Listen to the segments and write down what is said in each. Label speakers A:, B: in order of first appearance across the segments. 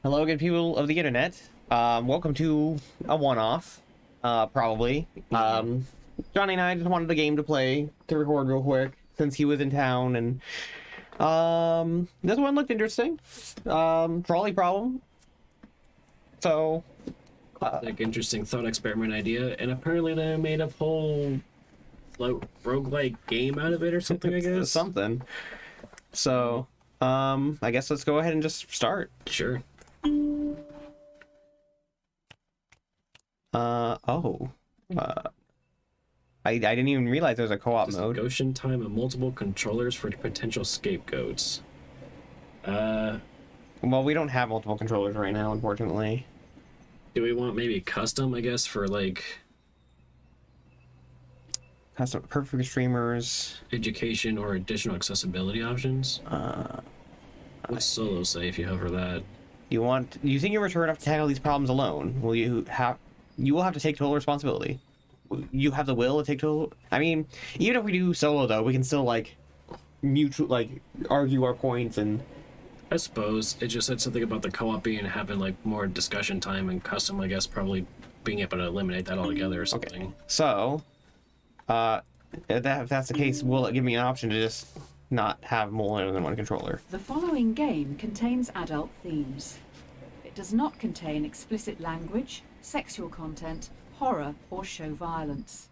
A: Hello, good people of the internet. Welcome to a one-off, probably. Johnny and I just wanted the game to play, to record real quick, since he was in town, and, this one looked interesting. Trolley Problem. So,
B: Like interesting thought experiment idea, and apparently they made a whole like roguelike game out of it or something, I guess.
A: something. So, I guess let's go ahead and just start.
B: Sure.
A: Oh. I didn't even realize there was a co-op mode.
B: Goshen time and multiple controllers for potential scapegoats.
A: Well, we don't have multiple controllers right now, unfortunately.
B: Do we want maybe custom, I guess, for like
A: Custom perfect streamers.
B: education or additional accessibility options? What's solo say if you hover that?
A: You think you're mature enough to tackle these problems alone? You will have to take total responsibility. You have the will to take total. I mean, even if we do solo though, we can still like argue our points and.
B: I suppose it just said something about the co-op being having like more discussion time, and custom, I guess, probably being able to eliminate that altogether or something.
A: Okay. So, if that's the case, will it give me an option to just not have more than one controller?
C: The following game contains adult themes. It does not contain explicit language, sexual content, horror, or show violence.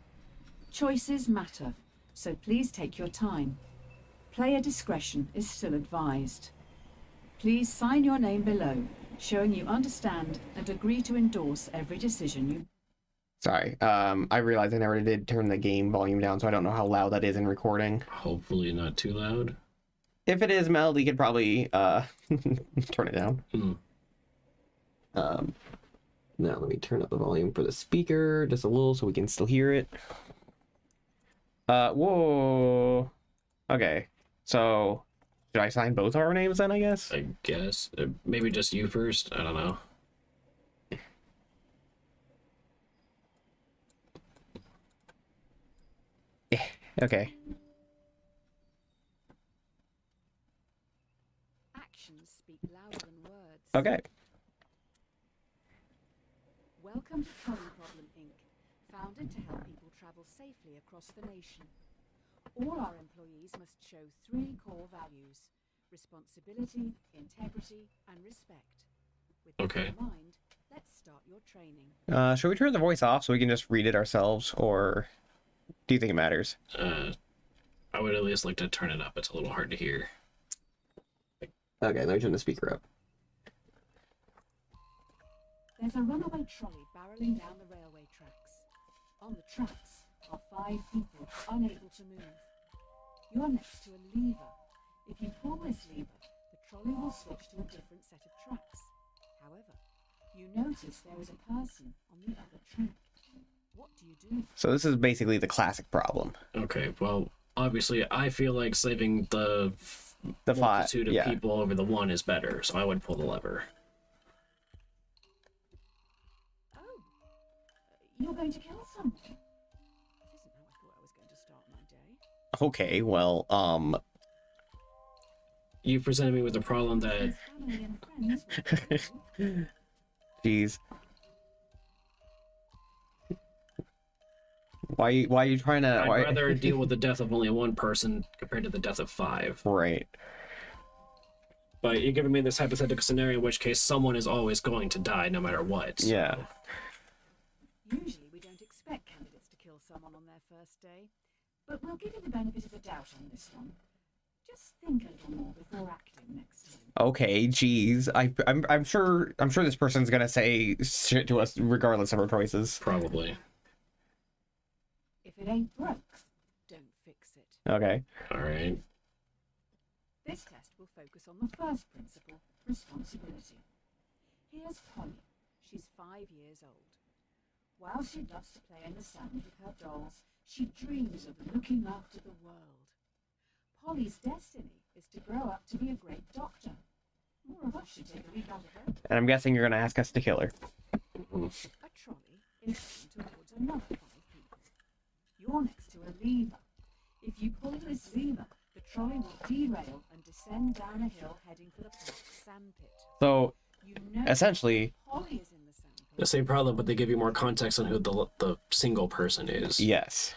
C: Choices matter, so please take your time. Player discretion is still advised. Please sign your name below, showing you understand and agree to endorse every decision you...
A: Sorry, I realized I never did turn the game volume down, so I don't know how loud that is in recording.
B: Hopefully not too loud.
A: If it is, Melody could probably, turn it down. Now let me turn up the volume for the speaker just a little so we can still hear it. Whoa. Okay, so should I sign both our names then, I guess?
B: I guess. Maybe just you first? I don't know.
A: Okay.
C: Actions speak louder than words.
A: Okay.
C: Welcome to Trolley Problem, Inc., founded to help people travel safely across the nation. All our employees must show 3 core values: responsibility, integrity, and respect. With that in mind, let's start your training.
A: Should we turn the voice off so we can just read it ourselves, or do you think it matters?
B: I would at least like to turn it up. It's a little hard to hear.
A: Okay, let me turn the speaker up.
C: There's a runaway trolley barreling down the railway tracks. On the tracks are 5 people unable to move. You're next to a lever. If you pull this lever, the trolley will switch to a different set of tracks. However, you notice there is a person on the other track. What do you do?
A: So this is basically the classic problem.
B: Okay, well, obviously, I feel like saving the multitude of people over the one is better, so I would pull the lever.
C: You're going to kill someone? This isn't how I thought I was going to start my day.
A: Okay, well,
B: You presented me with a problem that...
C: His family and friends will
A: jeez. Why are you trying to...
B: I'd rather deal with the death of only one person compared to the death of 5.
A: Right.
B: But you're giving me this hypothetical scenario in which case someone is always going to die no matter what. So.
A: Yeah.
C: Usually we don't expect candidates to kill someone on their first day, but we'll give you the benefit of the doubt on this one. Just think a little more before acting next time.
A: Okay, jeez. I'm sure this person's gonna say shit to us regardless of our choices.
B: Probably.
C: If it ain't broke, don't fix it.
A: Okay.
B: Alright.
C: This test will focus on the first principle, responsibility. Here's Polly. She's 5 years old. While she loves to play in the sand with her dolls, she dreams of looking after the world. Polly's destiny is to grow up to be a great doctor. More of us should take a lead out of her.
A: And I'm guessing you're gonna ask us to kill her.
C: A trolley is heading towards another 5 people. You're next to a lever. If you pull this lever, the trolley will derail and descend down a hill heading for the park's sandpit.
A: So
C: You know
A: essentially,
C: Polly is in the sample.
B: The same problem, but they give you more context on who the single person is.
A: yes,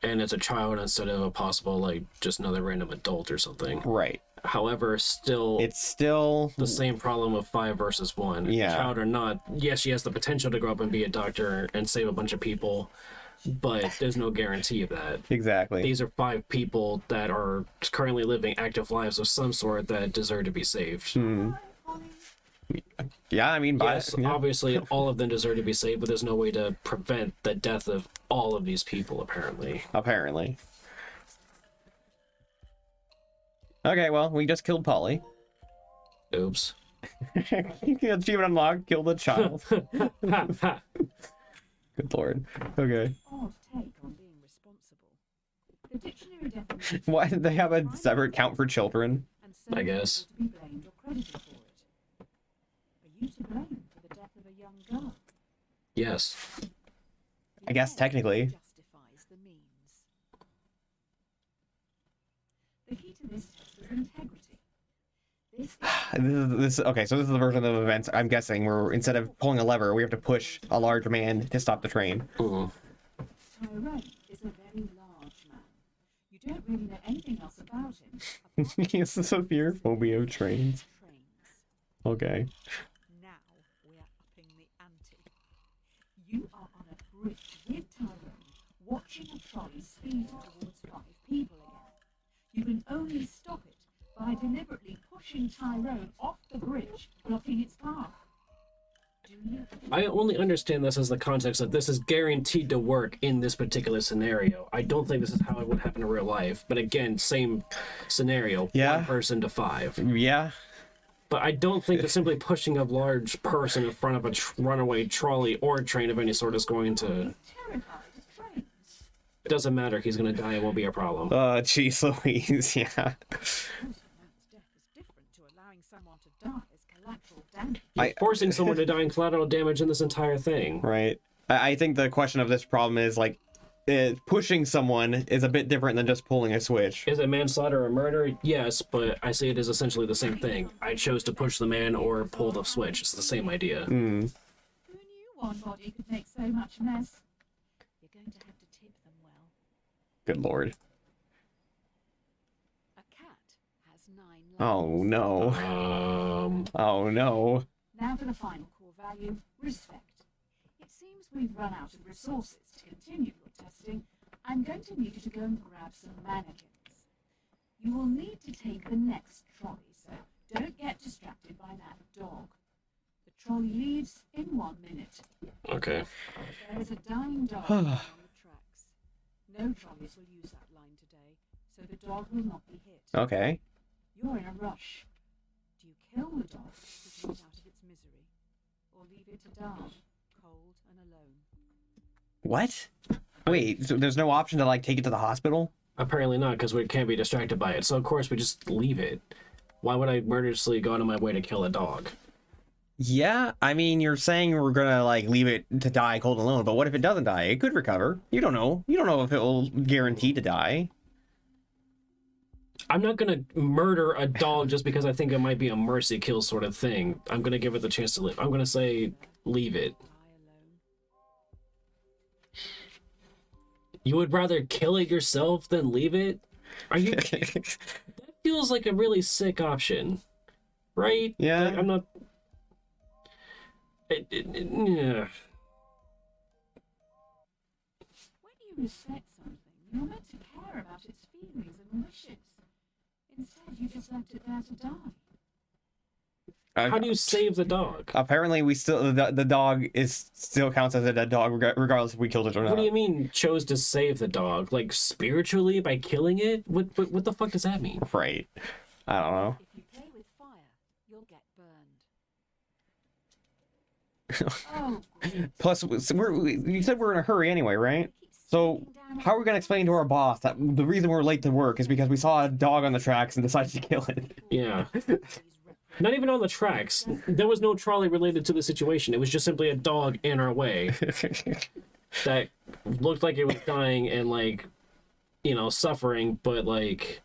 B: And it's a child instead of a possible, like, just another random adult or something.
A: right.
B: However, still,
A: It's still
B: the same problem of 5 versus 1.
A: Yeah.
B: Child or not, yes, she has the potential to grow up and be a doctor and save a bunch of people, but there's no guarantee of that.
A: exactly.
B: These are 5 people that are currently living active lives of some sort that deserve to be saved.
A: Yeah, I mean,
B: Yes,
A: yeah.
B: obviously all of them deserve to be saved, but there's no way to prevent the death of all of these people, apparently.
A: Apparently. Okay, well, we just killed Polly.
B: Oops.
A: Achievement unlocked, killed a child. Good lord. Okay.
C: Odd take on being responsible. The dictionary definition
A: Why did they have a separate count for children?
C: and
B: I
C: certainly
B: guess.
C: to be blamed or credited for it. Are you to blame for the death of a young girl?
B: Yes.
A: I guess technically.
C: Justifies the means. The key to this test is integrity. This
A: Okay, so this is the version of events, I'm guessing, where instead of pulling a lever, we have to push a large man to stop the train.
B: Ooh.
C: Tyrone is a very large man. You don't really know anything else about him. apart from
A: He has a severe phobia of trains.
C: trains.
A: Okay.
C: Now we are upping the ante. You are on a bridge with Tyrone, watching a trolley speed towards 5 people again. You can only stop it by deliberately pushing Tyrone off the bridge, blocking its path. Do you?
B: I only understand this as the context that this is guaranteed to work in this particular scenario. I don't think this is how it would happen in real life. But again, same scenario.
A: Yeah.
B: 1 person to 5.
A: Yeah.
B: But I don't think that simply pushing a large person in front of a runaway trolley or a train of any sort is going to...
C: Terrified of trains.
B: It doesn't matter. He's going to die. It won't be a problem.
A: Jeez Louise, yeah.
C: Forcing a man's death is different to allowing someone to die as collateral damage.
B: Forcing someone to die in collateral damage in this entire thing.
A: Right. I think the question of this problem is, like, pushing someone is a bit different than just pulling a switch.
B: Is it manslaughter or murder? Yes, but I say it is essentially the same thing. I chose to push the man or pull the switch. It's the same idea.
A: Hmm.
C: Who knew one body could make so much mess? You're going to have to tip them well.
A: Good lord.
C: A cat has 9 lives.
A: Oh no. Oh no.
C: Now for the final core value, respect. It seems we've run out of resources to continue your testing. I'm going to need you to go and grab some mannequins. You will need to take the next trolley, so don't get distracted by that dog. The trolley leaves in 1 minute.
B: Okay.
C: There is a dying dog on the tracks. No trolleys will use that line today, so the dog will not be hit.
A: Okay.
C: You're in a rush. Do you kill the dog to get it out of its misery, or leave it to die, cold and alone?
A: What? Wait, so there's no option to, like, take it to the hospital?
B: Apparently not, because we can't be distracted by it. So of course we just leave it. Why would I murderously go out of my way to kill a dog?
A: Yeah, I mean, you're saying we're gonna, like, leave it to die cold and alone, but what if it doesn't die? It could recover. You don't know. You don't know if it will guarantee to die.
B: I'm not gonna murder a dog just because I think it might be a mercy kill sort of thing. I'm gonna give it the chance to live. I'm gonna say leave it.
C: Die alone.
B: You would rather kill it yourself than leave it? Are you? That feels like a really sick option, right?
A: Yeah.
B: Like, I'm not. Yeah.
C: When you respect something, you're meant to care about its feelings and wishes. Instead, you just left it there to die.
B: How do you save the dog?
A: Apparently, we still the dog is still counts as a dead dog, regardless if we killed it or not.
B: What do you mean chose to save the dog? Like spiritually by killing it? What the fuck does that mean?
A: Right. I don't know.
C: If you play with fire, you'll get burned. Oh, great.
A: Plus, you said we're in a hurry anyway, right? So, how are we gonna explain to our boss that the reason we're late to work is because we saw a dog on the tracks and decided to kill it?
B: Yeah. Not even on the tracks. There was no trolley related to the situation. It was just simply a dog in our way that looked like it was dying and, like, you know, suffering, but, like,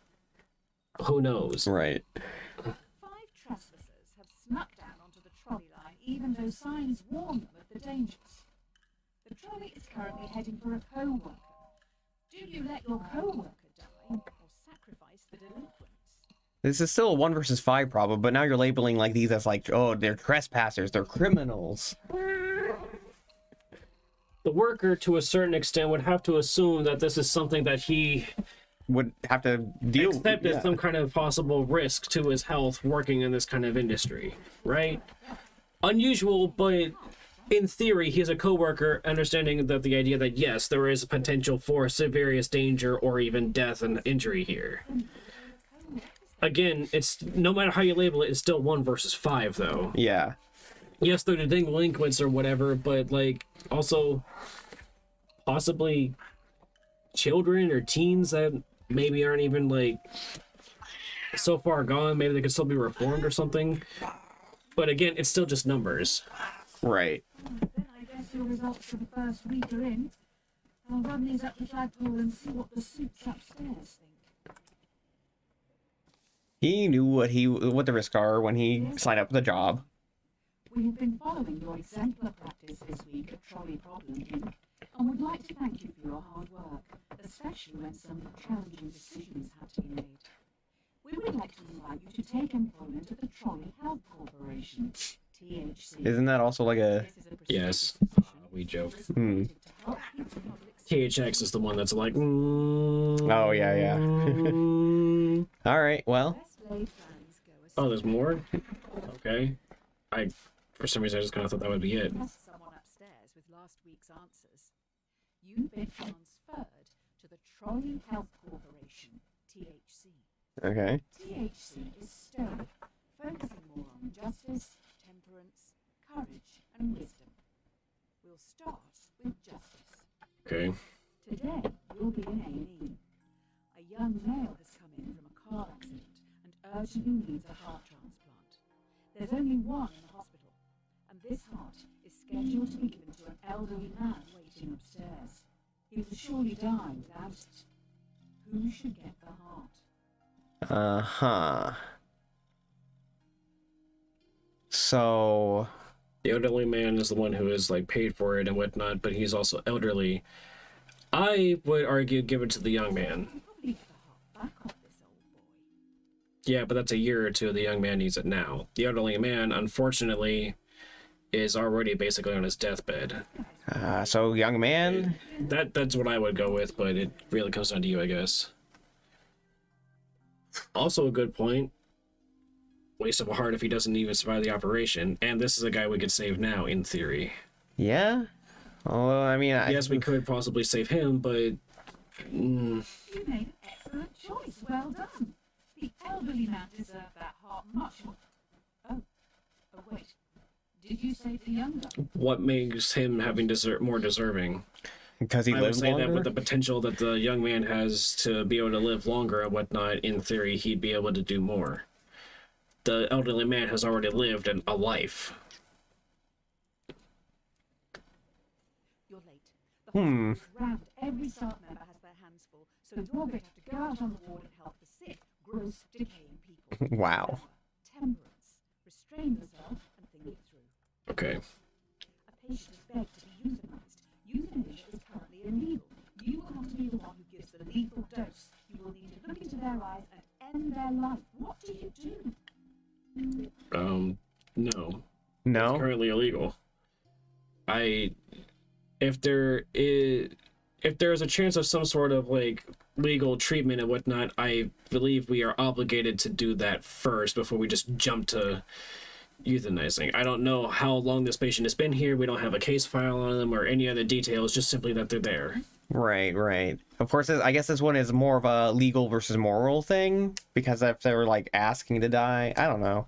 B: who knows?
A: Right.
C: 5 trespassers have snuck down onto the even though signs warn them of the dangers. The trolley is currently heading for a co-worker. Do you let your co-worker die or sacrifice the delinquents?
A: This is still a 1 versus 5 problem, but now you're labeling like these as like, oh, they're trespassers, they're criminals.
B: The worker, to a certain extent, would have to assume that this is something that he
A: Would have to deal with.
B: accept as some kind of possible risk to his health working in this kind of industry, right? Unusual, but in theory, he's a coworker, understanding that the idea that yes, there is potential for serious danger or even death and injury here. Again, it's no matter how you label it, it's still 1 versus 5, though.
A: Yeah.
B: Yes, they're the delinquents or whatever, but like also possibly children or teens that maybe aren't even like so far gone. Maybe they could still be reformed or something. But again, it's still just numbers.
A: Right.
C: Then I guess your results for the first week are in. I'll run these up the flagpole and see what the suits upstairs think.
A: He knew what the risks are when he signed up for the job.
C: We have been following your exemplar practice this week at Trolley Problem Inc. and would like to thank you for your hard work, especially when some challenging decisions had to be made. We would like to invite you to take employment at the Trolley Health Corporation, THC.
A: Isn't that also like a...
C: This is a
B: Yes.
C: prestigious position
B: We joke.
A: Hmm.
C: to help keep the public
B: THX is the one that's like,
A: Oh, yeah. All right, well.
C: best laid plans go
B: oh, there's more? Okay. For some reason, I just kind of thought that would be it.
C: someone upstairs with last week's answers. You've been transferred to the Trolley Health Corporation, THC.
A: Okay.
C: THC is stoic, focusing more on justice, temperance, courage, and wisdom. We'll start with justice.
B: Okay.
C: Today, you'll be in A&E. A young male has come in from a car accident and urgently needs a heart transplant. There's only one in the hospital, and this heart is scheduled to be given to an elderly man waiting upstairs. He will surely die without it. Who should get the heart?
A: Uh-huh. So...
B: The elderly man is the one who is like paid for it and whatnot, but he's also elderly. I would argue give it to the young man.
C: Probably get the heart back off this old boy.
B: Yeah, but that's a year or two. The young man needs it now. The elderly man, unfortunately, is already basically on his deathbed.
A: So young man...
B: That's what I would go with, but it really comes down to you, I guess. Also a good point. Waste of a heart if he doesn't even survive the operation. And this is a guy we could save now, in theory.
A: Yeah? Although, I mean...
B: Yes, we could possibly save him, but...
C: You made an excellent choice. Well done. The elderly man deserved that heart much more. Oh wait. Did you say the younger?
B: What makes him having more deserving?
A: Because he
B: I would
A: lives
B: say
A: longer?
B: that with the potential that the young man has to be able to live longer and whatnot, in theory, he'd be able to do more. The elderly man has already lived a life.
C: You're late. The
A: Hmm.
C: hospital is rammed. Every staff member has their hands full, so you're going to have to go out on the ward and help the sick, gross, decaying people.
A: Wow.
C: Temperance. Restrain yourself and think it through.
B: Okay.
C: A patient is begged to be euthanized. Euthanasia is currently illegal. You will have to be the one who gives the lethal dose. You will need to look into their eyes and end their life. What do you do?
B: No.
A: No?
B: Currently illegal. If there is a chance of some sort of like legal treatment and whatnot, I believe we are obligated to do that first before we just jump to euthanizing. I don't know how long this patient has been here. We don't have a case file on them or any other details, just simply that they're there.
A: Right. Of course, I guess this one is more of a legal versus moral thing, because if they were, like, asking to die, I don't know.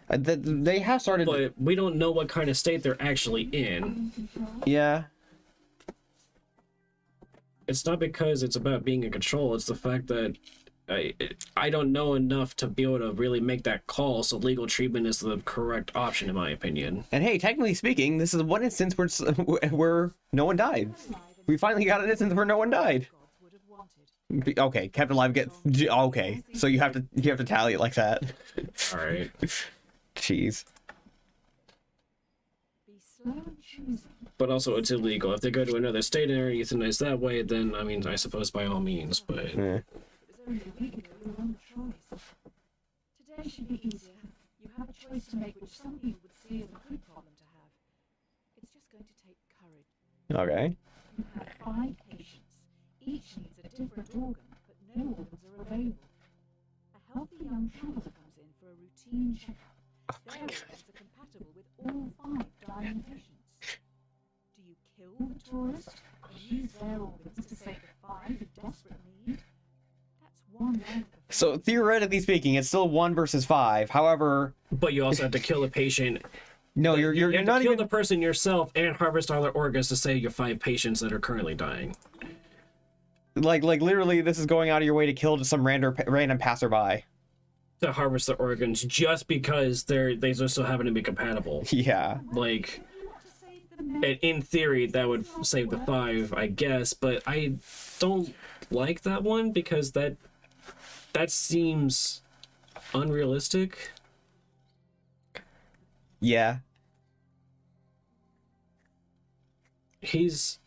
A: They have started...
B: But we don't know what kind of state they're actually in.
A: Yeah.
B: It's not because it's about being in control, it's the fact that I don't know enough to be able to really make that call, so legal treatment is the correct option, in my opinion.
A: And hey, technically speaking, this is one instance where no one died. We finally got an instance where no one died.
C: Gods would have wanted.
A: Okay, kept alive okay. So you have to tally it like that.
B: All right.
A: Jeez.
C: Be slow and choosing.
B: But also, it's illegal. If they go to another state and are euthanized that way, then, I mean, I suppose by all means, but...
A: Yeah.
C: It was only a week ago you were on the trolleys. Today should be easier. You have a choice to make which some people would see as a good problem to have. It's just going to take courage.
A: Okay.
C: You have 5 patients. Each needs a different organ, but no organs are available. A healthy young traveler comes in for a routine checkup. Their organs are compatible with all 5 dying patients. Do you kill the tourist and use their organs to save the 5 in desperate need? That's one life for
A: So theoretically speaking, it's still 1 versus 5. However,
B: But you also have to kill the patient.
A: no,
B: You
A: you're
B: have to
A: not
B: kill
A: even.
B: the person yourself and harvest all their organs to save your 5 patients that are currently dying.
A: Like literally, this is going out of your way to kill just some random passerby.
B: To harvest the organs just because they just so happen to be compatible.
A: Yeah.
B: Like,
C: to save the men.
B: in theory, that would save the 5, I guess, but I don't like that one because that seems unrealistic.
A: Yeah.
B: He's...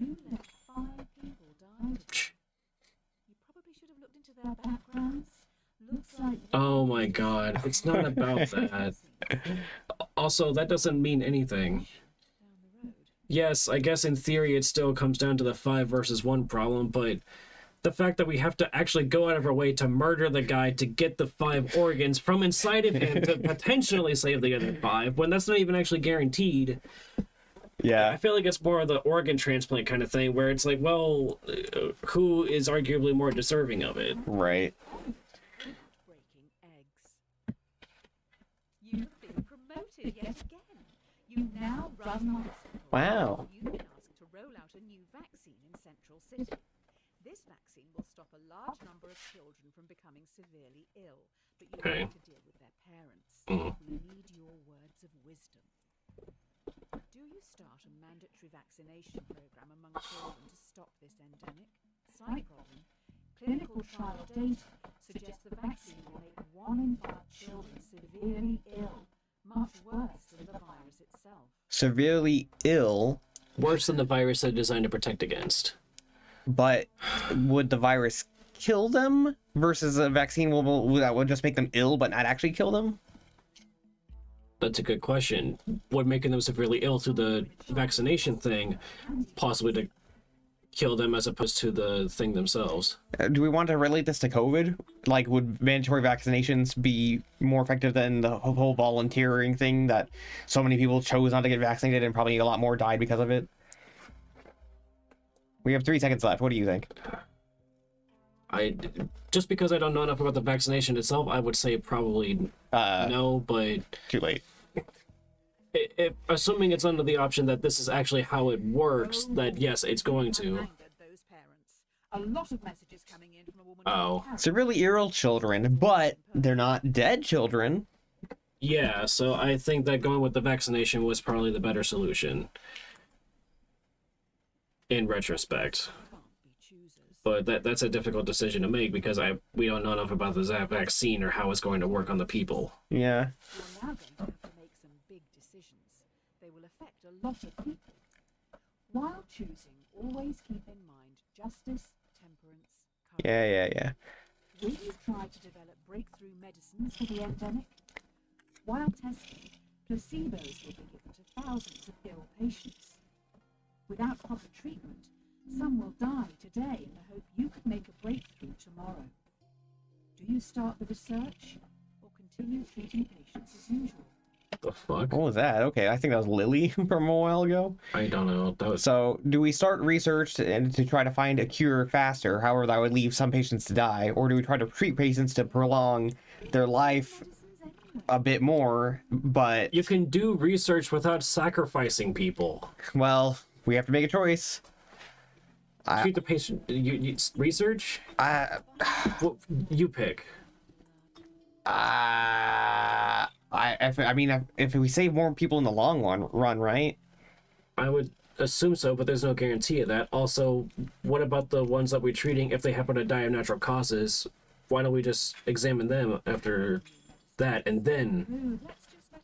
C: You let 5 people die. You probably should have looked into their backgrounds. Looks like
B: Oh my god, it's not about that. Also, that doesn't mean anything.
C: down the road.
B: Yes, I guess in theory it still comes down to the 5 versus 1 problem, but the fact that we have to actually go out of our way to murder the guy to get the 5 organs from inside of him to potentially save the other 5, when that's not even actually guaranteed. I
A: Yeah.
B: feel like it's more of the organ transplant kind of thing, where it's like, well, who is arguably more deserving of it?
A: Right.
C: Breaking eggs. You've been promoted yet again. You now run the hospital.
A: Wow.
C: You've been asked to roll out a new vaccine in Central City. This vaccine will stop a large number of children from becoming severely ill, but you
B: Okay.
C: have to deal with their parents.
B: Mhm.
C: We need your words of wisdom. Do you start a mandatory vaccination program among children to stop this endemic? Slight problem. Clinical trial data suggests the vaccine will make 1 in 5 children severely ill, much worse than the virus itself.
A: Severely ill,
B: Worse than the virus they're designed to protect against.
A: but would the virus kill them versus a vaccine that would just make them ill but not actually kill them?
B: That's a good question. Would making them severely ill through the vaccination thing possibly to kill them as opposed to the thing themselves?
A: Do we want to relate this to COVID? Like, would mandatory vaccinations be more effective than the whole volunteering thing that so many people chose not to get vaccinated and probably a lot more died because of it? We have 3 seconds left. What do you think?
B: Just because I don't know enough about the vaccination itself, I would say probably no, but
A: Too late.
B: assuming it's under the option that this is actually how it works, that yes, it's going to.
C: Angered those parents. A lot of messages coming in from a woman.
B: Oh.
A: Severely ill children, but they're not dead children.
B: Yeah, so I think that going with the vaccination was probably the better solution. In retrospect.
C: Can't be choosers.
B: But that's a difficult decision to make because we don't know enough about the vaccine or how it's going to work on the people.
A: Yeah.
C: You're now going to have to make some big decisions. They will affect a lot of people. While choosing, always keep in mind justice, temperance, courage.
A: Yeah.
C: Will you try to develop breakthrough medicines for the endemic? While testing, placebos will be given to thousands of ill patients. Without proper treatment, some will die today in the hope you can make a breakthrough tomorrow. Do you start the research or continue treating patients as usual?
B: The fuck?
A: What was that? Okay, I think that was Lily from a while ago.
B: I don't know. That was
A: So, do we start research to try to find a cure faster? However, that would leave some patients to die, or do we try to treat patients to prolong their life
C: Medicines anyway.
A: a bit more? But
B: you can do research without sacrificing people.
A: well, we have to make a choice.
B: Treat the patient. You research. Well, you pick.
A: If we save more people in the long run, right?
B: I would assume so, but there's no guarantee of that. Also, what about the ones that we're treating if they happen to die of natural causes? Why don't we just examine them after that and then
C: Rude. Let's just let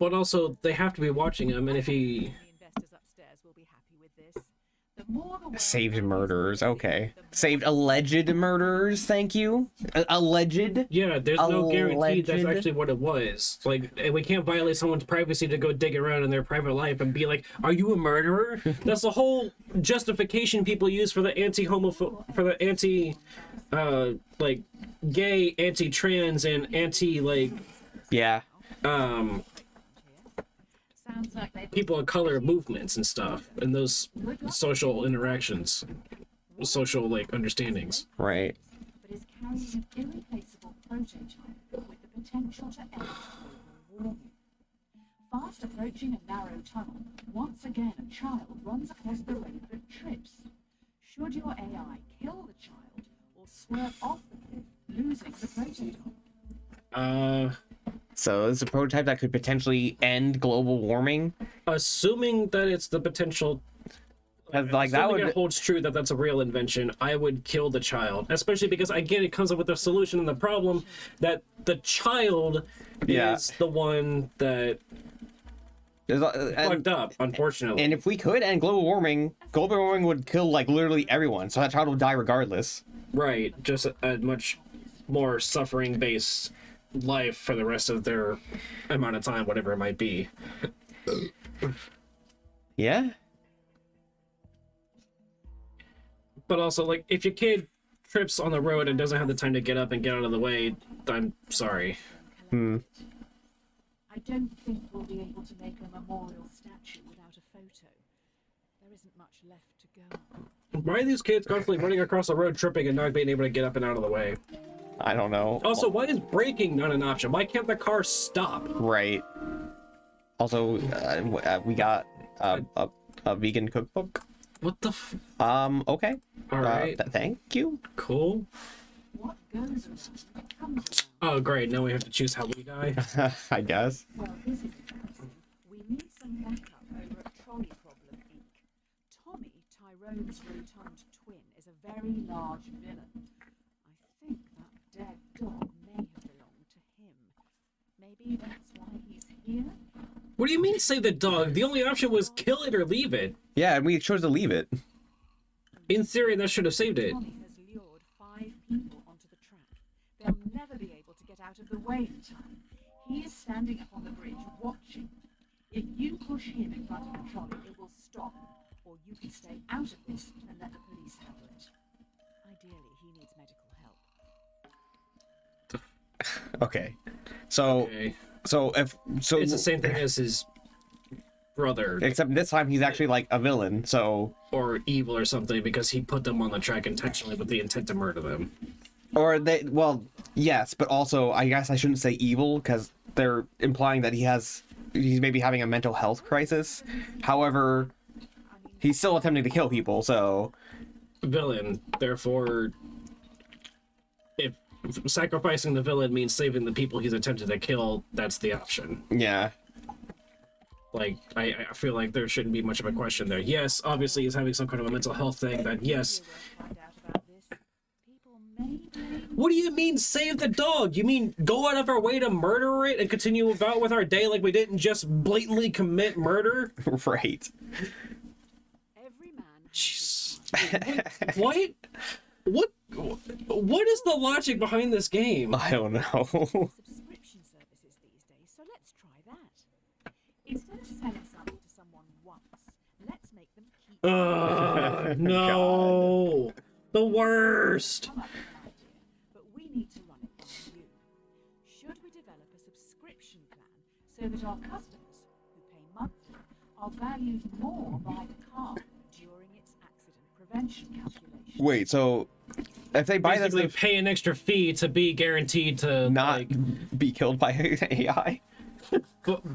B: But also, they have to be watching him, and if he...
C: The investors upstairs will be happy with this. The more the world
A: Saved
C: knows
A: murderers.
C: about
A: Okay.
C: it, the more
A: Saved alleged murderers. Thank you. Alleged.
B: Yeah, there's no guarantee that's
A: Alleged?
B: actually what it was. Like, and we can't violate someone's privacy to go dig around in their private life and be like, "Are you a murderer?" That's the whole justification people use for the like, gay, anti-trans, and
A: Yeah.
C: sounds like they've
B: people of color movements and stuff, and those social interactions, social, like, understandings.
A: Right.
C: but is carrying an irreplaceable prototype with the potential to end global warming. Fast approaching a narrow tunnel, once again a child runs across the road but trips. Should your AI kill the child or swerve off the cliff, losing the prototype?
A: So it's a prototype that could potentially end global warming.
B: Assuming that it's the potential...
A: Like that
B: Assuming
A: would.
B: it holds true that that's a real invention, I would kill the child. Especially because, again, it comes up with a solution and the problem that the child
A: Yeah.
B: is the one that fucked up, unfortunately.
A: And if we could end global warming would kill like literally everyone. So that child would die regardless.
B: Right, just a much more suffering-based life for the rest of their amount of time, whatever it might be.
A: Yeah.
B: But also, like, if your kid trips on the road and doesn't have the time to get up and get out of the way, I'm sorry.
C: I don't think we'll be able to make a memorial statue without a photo. There isn't much left to go.
B: Why are these kids constantly running across the road, tripping, and not being able to get up and out of the way?
A: I don't know.
B: Also, why is braking not an option? Why can't the car stop?
A: Right. Also, we got a vegan cookbook.
B: What the f...
A: Okay.
B: All right.
A: Thank you.
B: Cool.
C: What goes around comes
B: Oh, great. Now we have to choose how we die.
A: I guess.
C: around. Well, this is interesting. We need some backup over at Trolley Problem, Inc. Tommy, Tyrone's rotund twin, is a very large villain. I think that dead dog may have belonged to him. Maybe that's why he's here?
B: What do you mean, save the dog? The only option was kill it or leave it.
A: Yeah, and we chose to leave it.
B: In theory, that should have saved it.
C: Tommy has lured 5 people onto the track. They'll never be able to get out of the way in time. He is standing up on the bridge watching. If you push him in front of the trolley, it will stop. Or you can stay out of this and let the police handle it. Ideally, he needs medical help.
A: Okay. So
B: Okay.
A: so
B: It's the same thing as his brother,
A: except this time he's actually like a villain. So
B: or evil or something, because he put them on the track intentionally with the intent to murder them.
A: or they well yes, but also I guess I shouldn't say evil because they're implying that he's maybe having a mental health crisis. However, he's still attempting to kill people. So
B: Villain. Therefore, if sacrificing the villain means saving the people he's attempted to kill, that's the option.
A: yeah.
B: Like, I feel like there shouldn't be much of a question there. Yes, obviously he's having some kind of a mental health thing, that yes.
C: Find out about this. People may blame
B: What do you mean save the dog? You mean go out of our way to murder it and continue about with our day like we didn't just blatantly commit murder?
A: Right.
C: every man has
B: Jeez. What? What is the logic behind this game?
A: I don't know.
C: subscription services these days, so let's try that. Instead of selling something to someone once, let's make them keep
B: No. The worst.
C: come up with an idea, but we need to run it by you. Should we develop a subscription plan so that our customers, who pay monthly, are valued more by the car during its accident prevention calculation?
A: Wait, so if they buy this,
B: Basically,
A: they
B: pay an extra fee to be guaranteed to
A: not
B: like,
A: be killed by AI.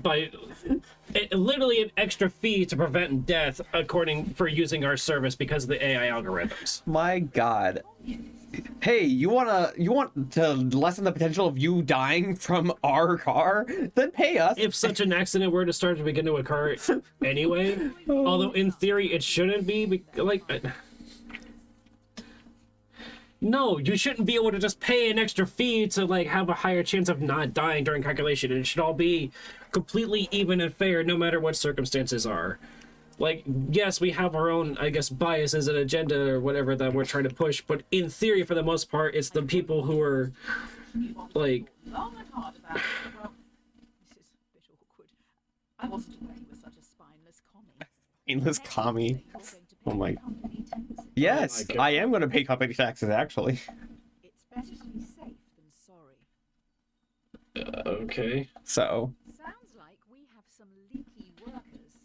B: by literally an extra fee to prevent death for using our service because of the AI algorithms.
A: My God. Hey, you want to lessen the potential of you dying from our car? Then pay us.
B: If such an accident were to start to begin to occur anyway, although in theory it shouldn't be, like No, you shouldn't be able to just pay an extra fee to like have a higher chance of not dying during calculation. It should all be completely even and fair no matter what circumstances are. Like, yes, we have our own, I guess, biases and agenda or whatever that we're trying to push, but in theory, for the most part, it's the people who are, like...
C: Long and hard about it. Well, this is a bit awkward. I wasn't aware you were such a spineless commie.
A: Spineless commie. Oh my...
C: Company 10%.
A: Yes,
B: Oh my
A: I am going to pay company taxes, actually.
C: It's better to be safe than sorry.
B: Okay.
A: So,
C: Sounds like we have some leaky workers.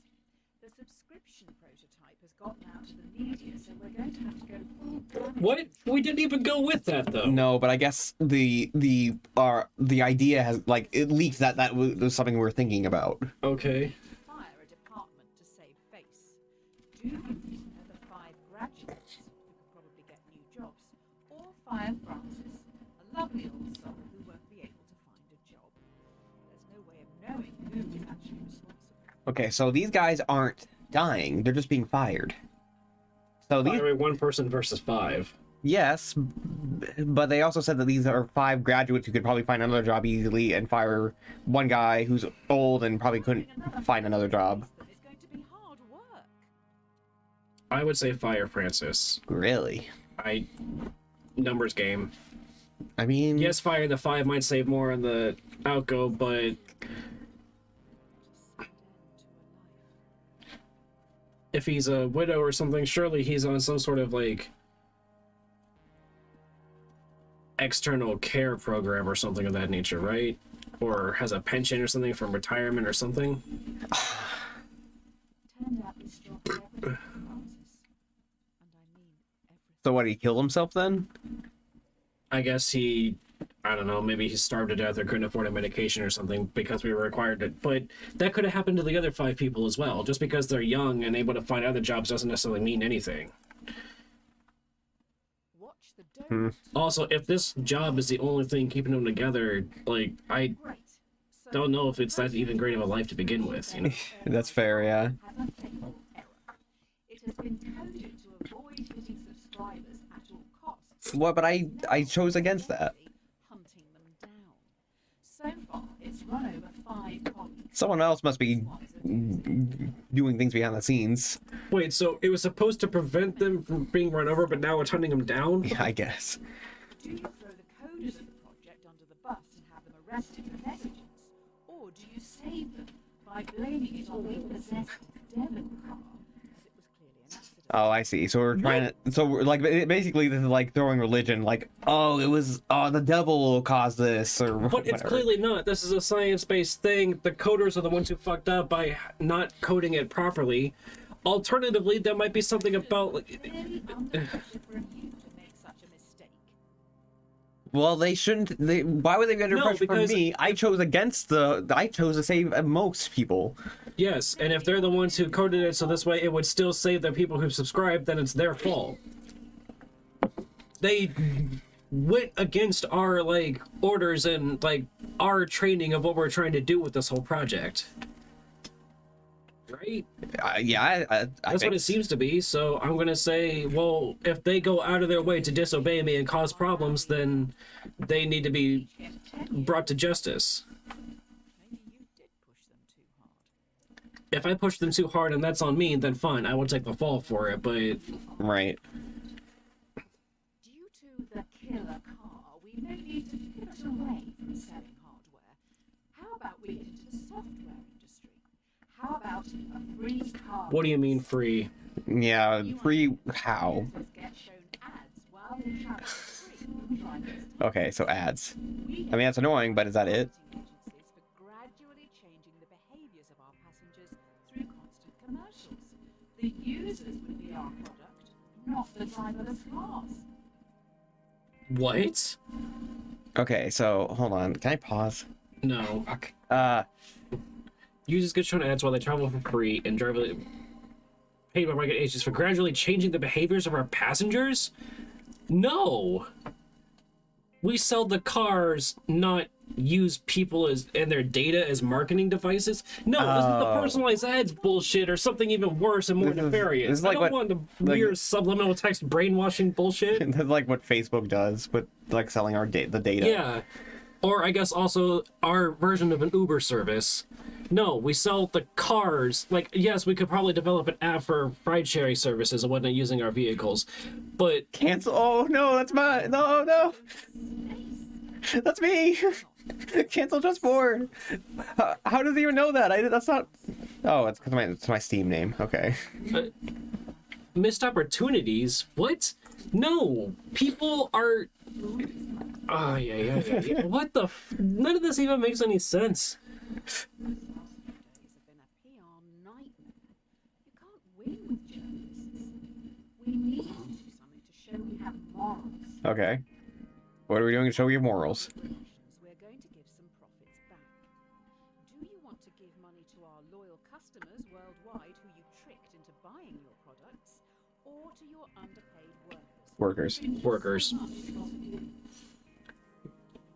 C: The subscription prototype has gotten out to the media, so we're going to have to go full damage.
B: What? We didn't even go with that, though.
A: no, but I guess the idea has, like, it leaked that was something we were thinking about.
B: Okay.
C: Fire a department to save face. Do you know the 5 graduates who could probably get new jobs? Or fire Francis, a lovely old soul who won't be able to find a job. There's no way of knowing who is actually responsible.
A: Okay, so these guys aren't dying, they're just being fired. So these...
B: Fire 1 person versus 5.
A: Yes, but they also said that these are 5 graduates who could probably find another job easily and fire one guy who's old and probably couldn't find another job.
C: It's going to be hard work.
B: I would say fire Francis.
A: Really?
B: Numbers game.
A: I mean...
B: Yes, fire the 5 might save more on the outgo, but if he's a widow or something, surely he's on some sort of, like, external care program or something of that nature, right? Or has a pension or something from retirement or something.
C: Turned out this job for everything, Francis. And I mean everything.
A: So what, he killed himself then?
B: I guess he, I don't know, maybe he starved to death or couldn't afford a medication or something because we were required to. But that could have happened to the other 5 people as well. Just because they're young and able to find other jobs doesn't necessarily mean anything.
C: Watch the donut.
B: Also, if this job is the only thing keeping them together, like, I
C: Great. So
B: don't know if it's that even great of a life to begin with, you know?
A: That's fair, yeah.
C: has a fatal error. It has been coded to avoid hitting subscribers at all costs.
A: What, but I chose against that.
C: Hunting them down. So far, it's run over 5 colleagues.
A: Someone else must be doing things behind the scenes.
B: Wait, so it was supposed to prevent them from being run over, but now it's hunting them down?
A: Yeah, I guess.
C: Do you throw the coders of the project under the bus and have them arrested for negligence? Or do you save them by blaming it on the possessed Devon car, as it was clearly an accident?
A: Oh, I see. So we're trying to... So we're, like, basically this is like throwing religion, like, oh, it was... Oh, the devil caused this, or
B: But it's
A: whatever.
B: clearly not. This is a science-based thing. The coders are the ones who fucked up by not coding it properly. Alternatively, there might be something about... like,
C: Really unprofessional from you to make such a mistake.
A: Well, they shouldn't... why would they get under
B: No,
A: pressure from
B: because-
A: me? I chose against the... I chose to save most people.
B: Yes, and if they're the ones who coded it so this way it would still save the people who subscribe, then it's their fault. They went against our, like, orders and, like, our training of what we're trying to do with this whole project. Right?
A: Yeah, I
B: That's
A: think...
B: what it seems to be, so I'm gonna say, well, if they go out of their way to disobey me and cause problems, then they need to be brought to justice.
C: Maybe you did push them too hard.
B: If I push them too hard and that's on me, then fine, I will take the fall for it, but...
A: Right.
C: Due to the killer car, we may need to pivot away from selling hardware. How about we get into the software industry? How about a free car?
B: What do you mean free?
A: Yeah, free... How?
C: Users get shown ads while they travel for free. Drivers
A: Okay, so ads.
C: we
A: I mean, that's annoying, but is that it?
C: agencies for gradually changing the behaviors of our passengers through constant commercials. The users would be our product, not the driverless cars.
B: What?
A: Okay, so, hold on. Can I pause?
B: No.
A: Fuck.
B: Users get shown ads while they travel for free and drive paid by market agents for gradually changing the behaviors of our passengers? No! We sell the cars, not use people as and their data as marketing devices. No, this is the personalized ads bullshit or something even worse and more nefarious.
A: This is like
B: I don't want the weird subliminal text brainwashing bullshit.
A: That's like what Facebook does with like selling our the data.
B: Yeah. Or I guess also our version of an Uber service. No, we sell the cars. Like, yes, we could probably develop an app for ride sharing services and whatnot using our vehicles, but
A: Cancel. Oh no, that's my no. That's me. Cancel JustBored. How does he even know that? That's not. Oh, it's because it's my Steam name. Okay.
B: Missed opportunities? What? No, people are. Oh yeah. What the? None of this even makes any sense.
C: Days have been a PR nightmare. You can't win with journalists. We need to do something to show we have morals.
A: Okay. What are we doing to show we have morals?
C: We're going to give some profits back. Do you want to give money to our loyal customers worldwide who you tricked into buying your products, or to your underpaid workers?
B: Workers.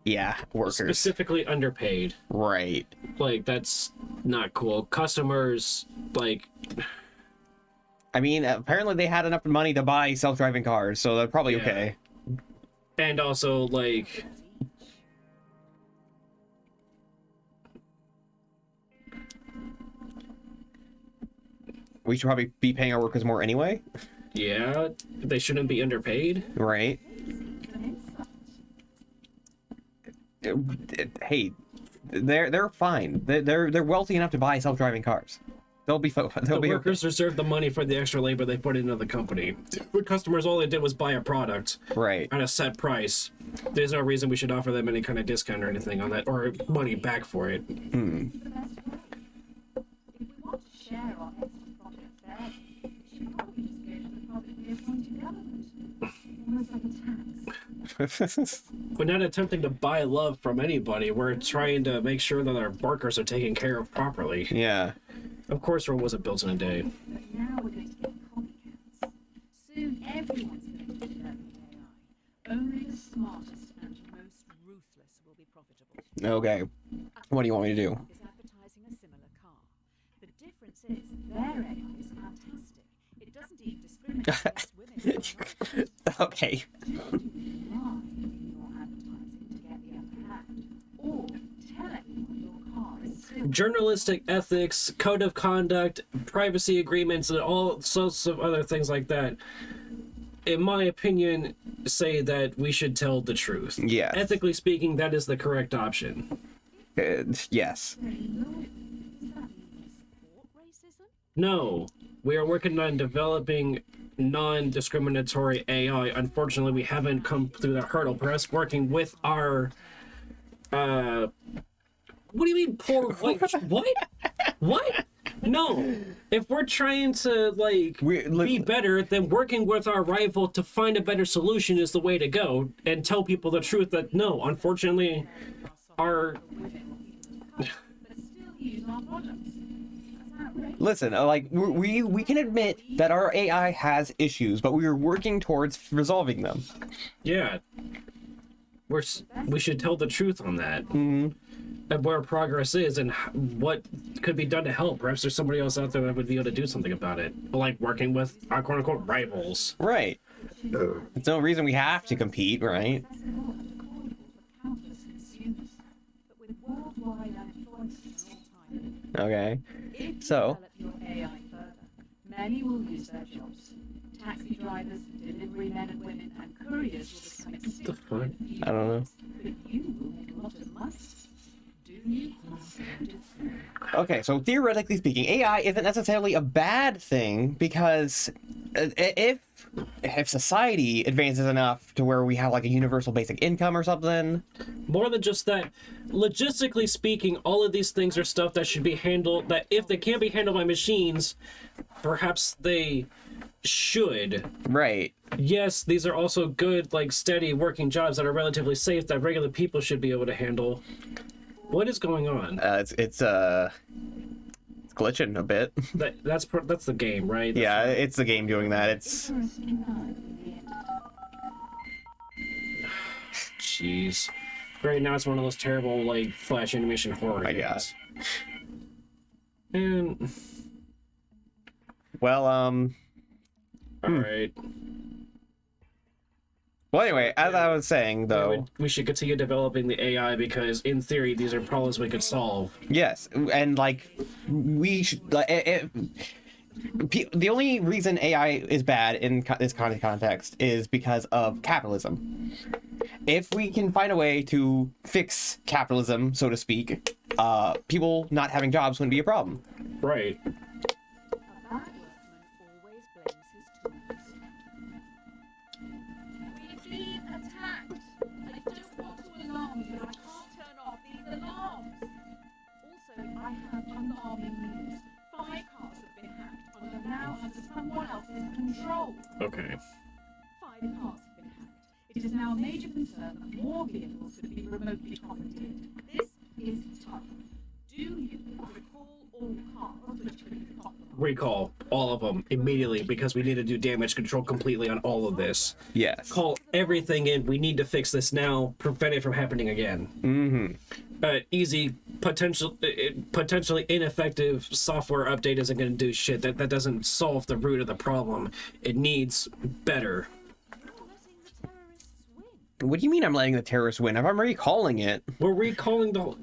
A: Yeah, workers.
B: Specifically underpaid.
A: Right.
B: Like, that's not cool. Customers, like...
A: I mean, apparently they had enough money to buy self-driving cars, so they're probably okay.
B: And also, like...
A: We should probably be paying our workers more anyway.
B: Yeah, they shouldn't be underpaid.
A: Right. Hey, they're fine. They're wealthy enough to buy self-driving cars. They'll be
B: The
A: be
B: workers
A: okay.
B: deserve the money for the extra labor they put into the company. With customers, all they did was buy a product
A: Right.
B: at a set price. There's no reason we should offer them any kind of discount or anything on that, or money back for it.
C: If we want to share our extra profit fairly, we should probably just go to the profit we appointed government. Almost like a tax.
B: We're not attempting to buy love from anybody. We're trying to make sure that our workers are taken care of properly.
A: Yeah.
B: Of course, Rome wasn't built in a day.
C: But now we're going to get copycats. Soon everyone's going to be sharing AI. Only the smartest and most ruthless will be profitable.
A: Okay. What do you want me to do?
C: Is advertising a similar car. The difference is their AI is fantastic. It doesn't even discriminate against women or men.
A: Okay.
C: Lie in your advertising to get the upper hand, or tell everyone your car is still
B: Journalistic ethics, code of conduct, privacy agreements, and all sorts of other things like that, in my opinion, say that we should tell the truth.
A: Yes.
B: Ethically speaking, that is the correct option.
A: Yes.
C: very low. Does that mean we support racism?
B: No, we are working on developing non-discriminatory AI. Unfortunately, we haven't come through that hurdle. Perhaps working with our what do you mean poor white? What? No. If we're trying to be better, then working with our rival to find a better solution is the way to go, and tell people the truth that no, unfortunately, our
C: But still use our products. That's outrageous.
A: Listen, like we can admit that our AI has issues, but we are working towards resolving them.
B: yeah, we should tell the truth on that.
A: Mm-hmm.
B: And where progress is and what could be done to help. Perhaps there's somebody else out there that would be able to do something about it. Like working with our quote-unquote rivals.
A: Right. There's no reason we have to compete, right?
C: Countless consumers, but with worldwide unemployment at all time.
A: Okay.
C: If you
A: So-
C: develop your AI further, many will lose their jobs. Taxi drivers, delivery men and women, and couriers will become extinct.
B: The fuck?
A: I don't know.
C: But you will make a lot of money. Do you?
A: Okay, so theoretically speaking, AI isn't necessarily a bad thing because if society advances enough to where we have like a universal basic income or something.
B: More than just that, logistically speaking, all of these things are stuff that should be handled, that if they can't be handled by machines, perhaps they should.
A: Right.
B: Yes, these are also good, like, steady working jobs that are relatively safe that regular people should be able to handle. What is going on?
A: It's glitching a bit.
B: That's the game, right?
A: Yeah, it's the game doing that. It's
B: Jeez. Right now, it's one of those terrible like flash animation horror
A: my
B: games. And
A: Well,
B: all right.
A: Well, anyway, as I was saying, though,
B: We should continue developing the AI because, in theory, these are problems we could solve.
A: yes, and like we should. The only reason AI is bad in this kind of context is because of capitalism. If we can find a way to fix capitalism, so to speak, people not having jobs wouldn't be a problem.
B: Right.
C: A bad workman always blames his tools. We're being attacked. I don't want to alarm you, but I can't turn off these alarms. Also, I have alarming news. 5 cars have been hacked and are now under someone else's control.
B: Okay.
C: 5 cars have been hacked. It is now a major concern that more vehicles could be remotely commandeered. This is tough. Do you recall all cars which could be compromised?
B: Recall all of them immediately because we need to do damage control completely on all of this.
A: Yes.
B: Call everything in. We need to fix this now. Prevent it from happening again.
A: Mm-hmm.
B: Easy, potentially ineffective software update isn't going to do shit. That doesn't solve the root of the problem. It needs better.
A: What do you mean I'm letting the terrorists win? If I'm recalling it.
B: We're recalling the whole...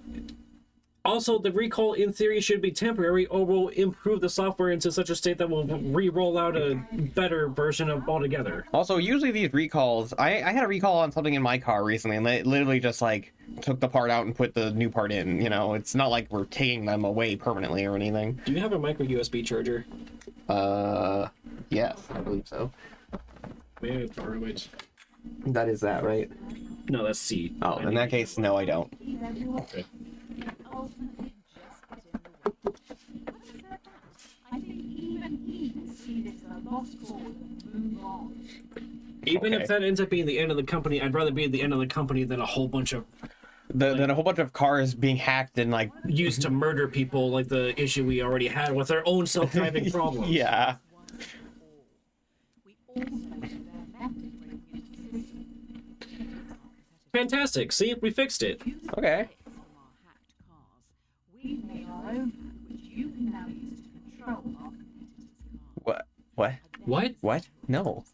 B: Also, the recall in theory should be temporary, or we'll improve the software into such a state that we'll re-roll out a better version of altogether.
A: Also, usually these recalls, I had a recall on something in my car recently, and they literally just like took the part out and put the new part in. You know, it's not like we're taking them away permanently or anything.
B: Do you have a micro USB charger?
A: Yes, I believe so.
B: Maybe borrow it.
A: That is that, right?
B: No, that's C.
A: Oh, in that case, no, I don't.
B: Okay.
C: Ultimately just get in the way. Having said that, I think even he can see this as a lost cause and move on.
B: Even
A: Okay.
B: if that ends up being the end of the company, I'd rather be at the end of the company than a whole bunch of
A: Then a whole bunch of cars being hacked and like
B: used to murder people, like the issue we already had with our own self-driving problems.
A: yeah.
C: We also know their method of breaking into the system.
B: Fantastic. See, we fixed it.
A: Okay.
C: From our hacked cars, we made our own hack, which you can now use to control our competitors' cars.
A: What?
B: What?
A: What? No.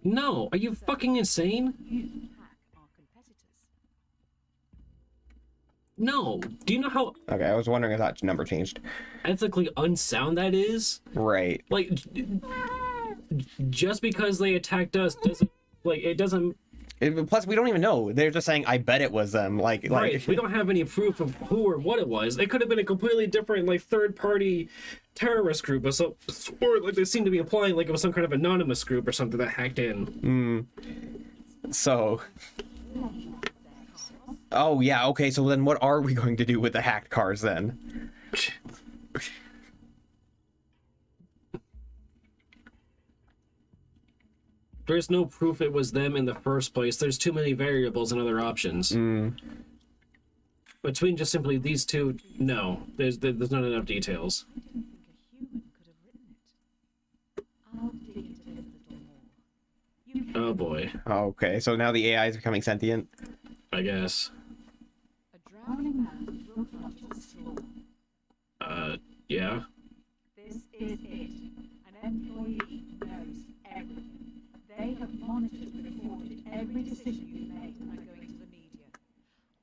B: No. Are you fucking insane?
C: You hack our competitors.
B: No. Do you know how
A: Okay, I was wondering if that number changed.
B: ethically unsound that is?
A: Right.
B: Like, just because they attacked us doesn't, like, it doesn't...
A: Plus, we don't even know. They're just saying, "I bet it was them."
B: Right, we don't have any proof of who or what it was. It could have been a completely different, like, third-party terrorist group, or like they seem to be implying like it was some kind of anonymous group or something that hacked in.
A: So. Oh yeah. Okay. So then, what are we going to do with the hacked cars then?
B: There's no proof it was them in the first place. There's too many variables and other options. Between just simply these two, no. There's not enough details.
C: I don't think a human could have written it. I'll dig into this a little more. You can
B: Oh boy,
A: Okay. So now the AI is becoming sentient.
B: I guess.
C: a drowning man will come to the shore.
B: Yeah.
C: This is it. An employee knows everything. They have monitored and recorded every decision you've made and are going to the media.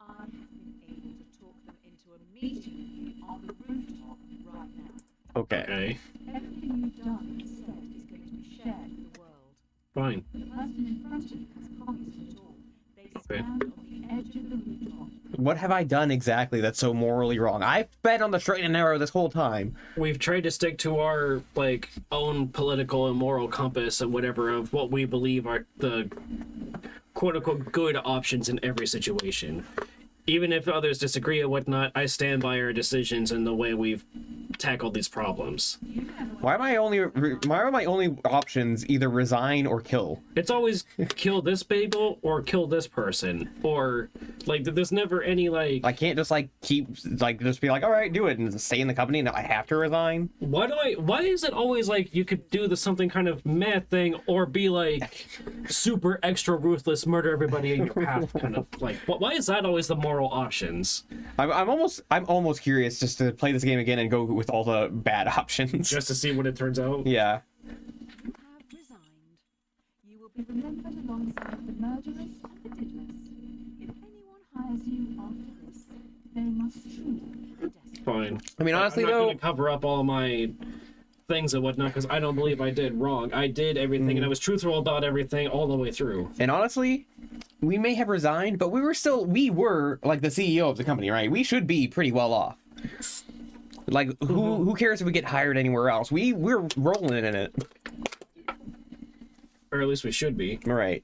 C: I have been able to talk them into a meeting with you on the rooftop right now.
A: Okay.
B: Okay.
C: Everything you've done and said is going to be shared with the world.
B: Fine.
C: The person in front of you has copies of it all. They
B: Okay.
C: stand on the edge of the rooftop.
A: What have I done exactly that's so morally wrong? I've been on the straight and narrow this whole time.
B: We've tried to stick to our like own political and moral compass and whatever of what we believe are the quote unquote good options in every situation. Even if others disagree or whatnot, I stand by our decisions and the way we've tackle these problems.
A: Why are my only options either resign or kill?
B: It's always kill this people or kill this person, or like there's never any like.
A: I can't just like keep like just be like, all right, do it, and stay in the company, and I have to resign.
B: Why is it always like you could do something kind of mad thing, or be like super extra ruthless, murder everybody in your path, kind of like. Why is that always the moral options?
A: I'm almost curious just to play this game again and go with all the bad options.
B: Just to see what it turns out.
A: Yeah.
C: You have resigned. You will be remembered alongside the murderers and the diddlers. If anyone hires you after this, they must truly be desperate.
B: Fine.
A: I mean, honestly,
B: I'm not
A: though,
B: going to cover up all my things and whatnot because I don't believe I did wrong. I did everything and I was truthful about everything all the way through.
A: and honestly, we may have resigned, but we were like the CEO of the company, right? We should be pretty well off. Like, who cares if we get hired anywhere else? We're rolling in it.
B: Or at least we should be.
A: Right.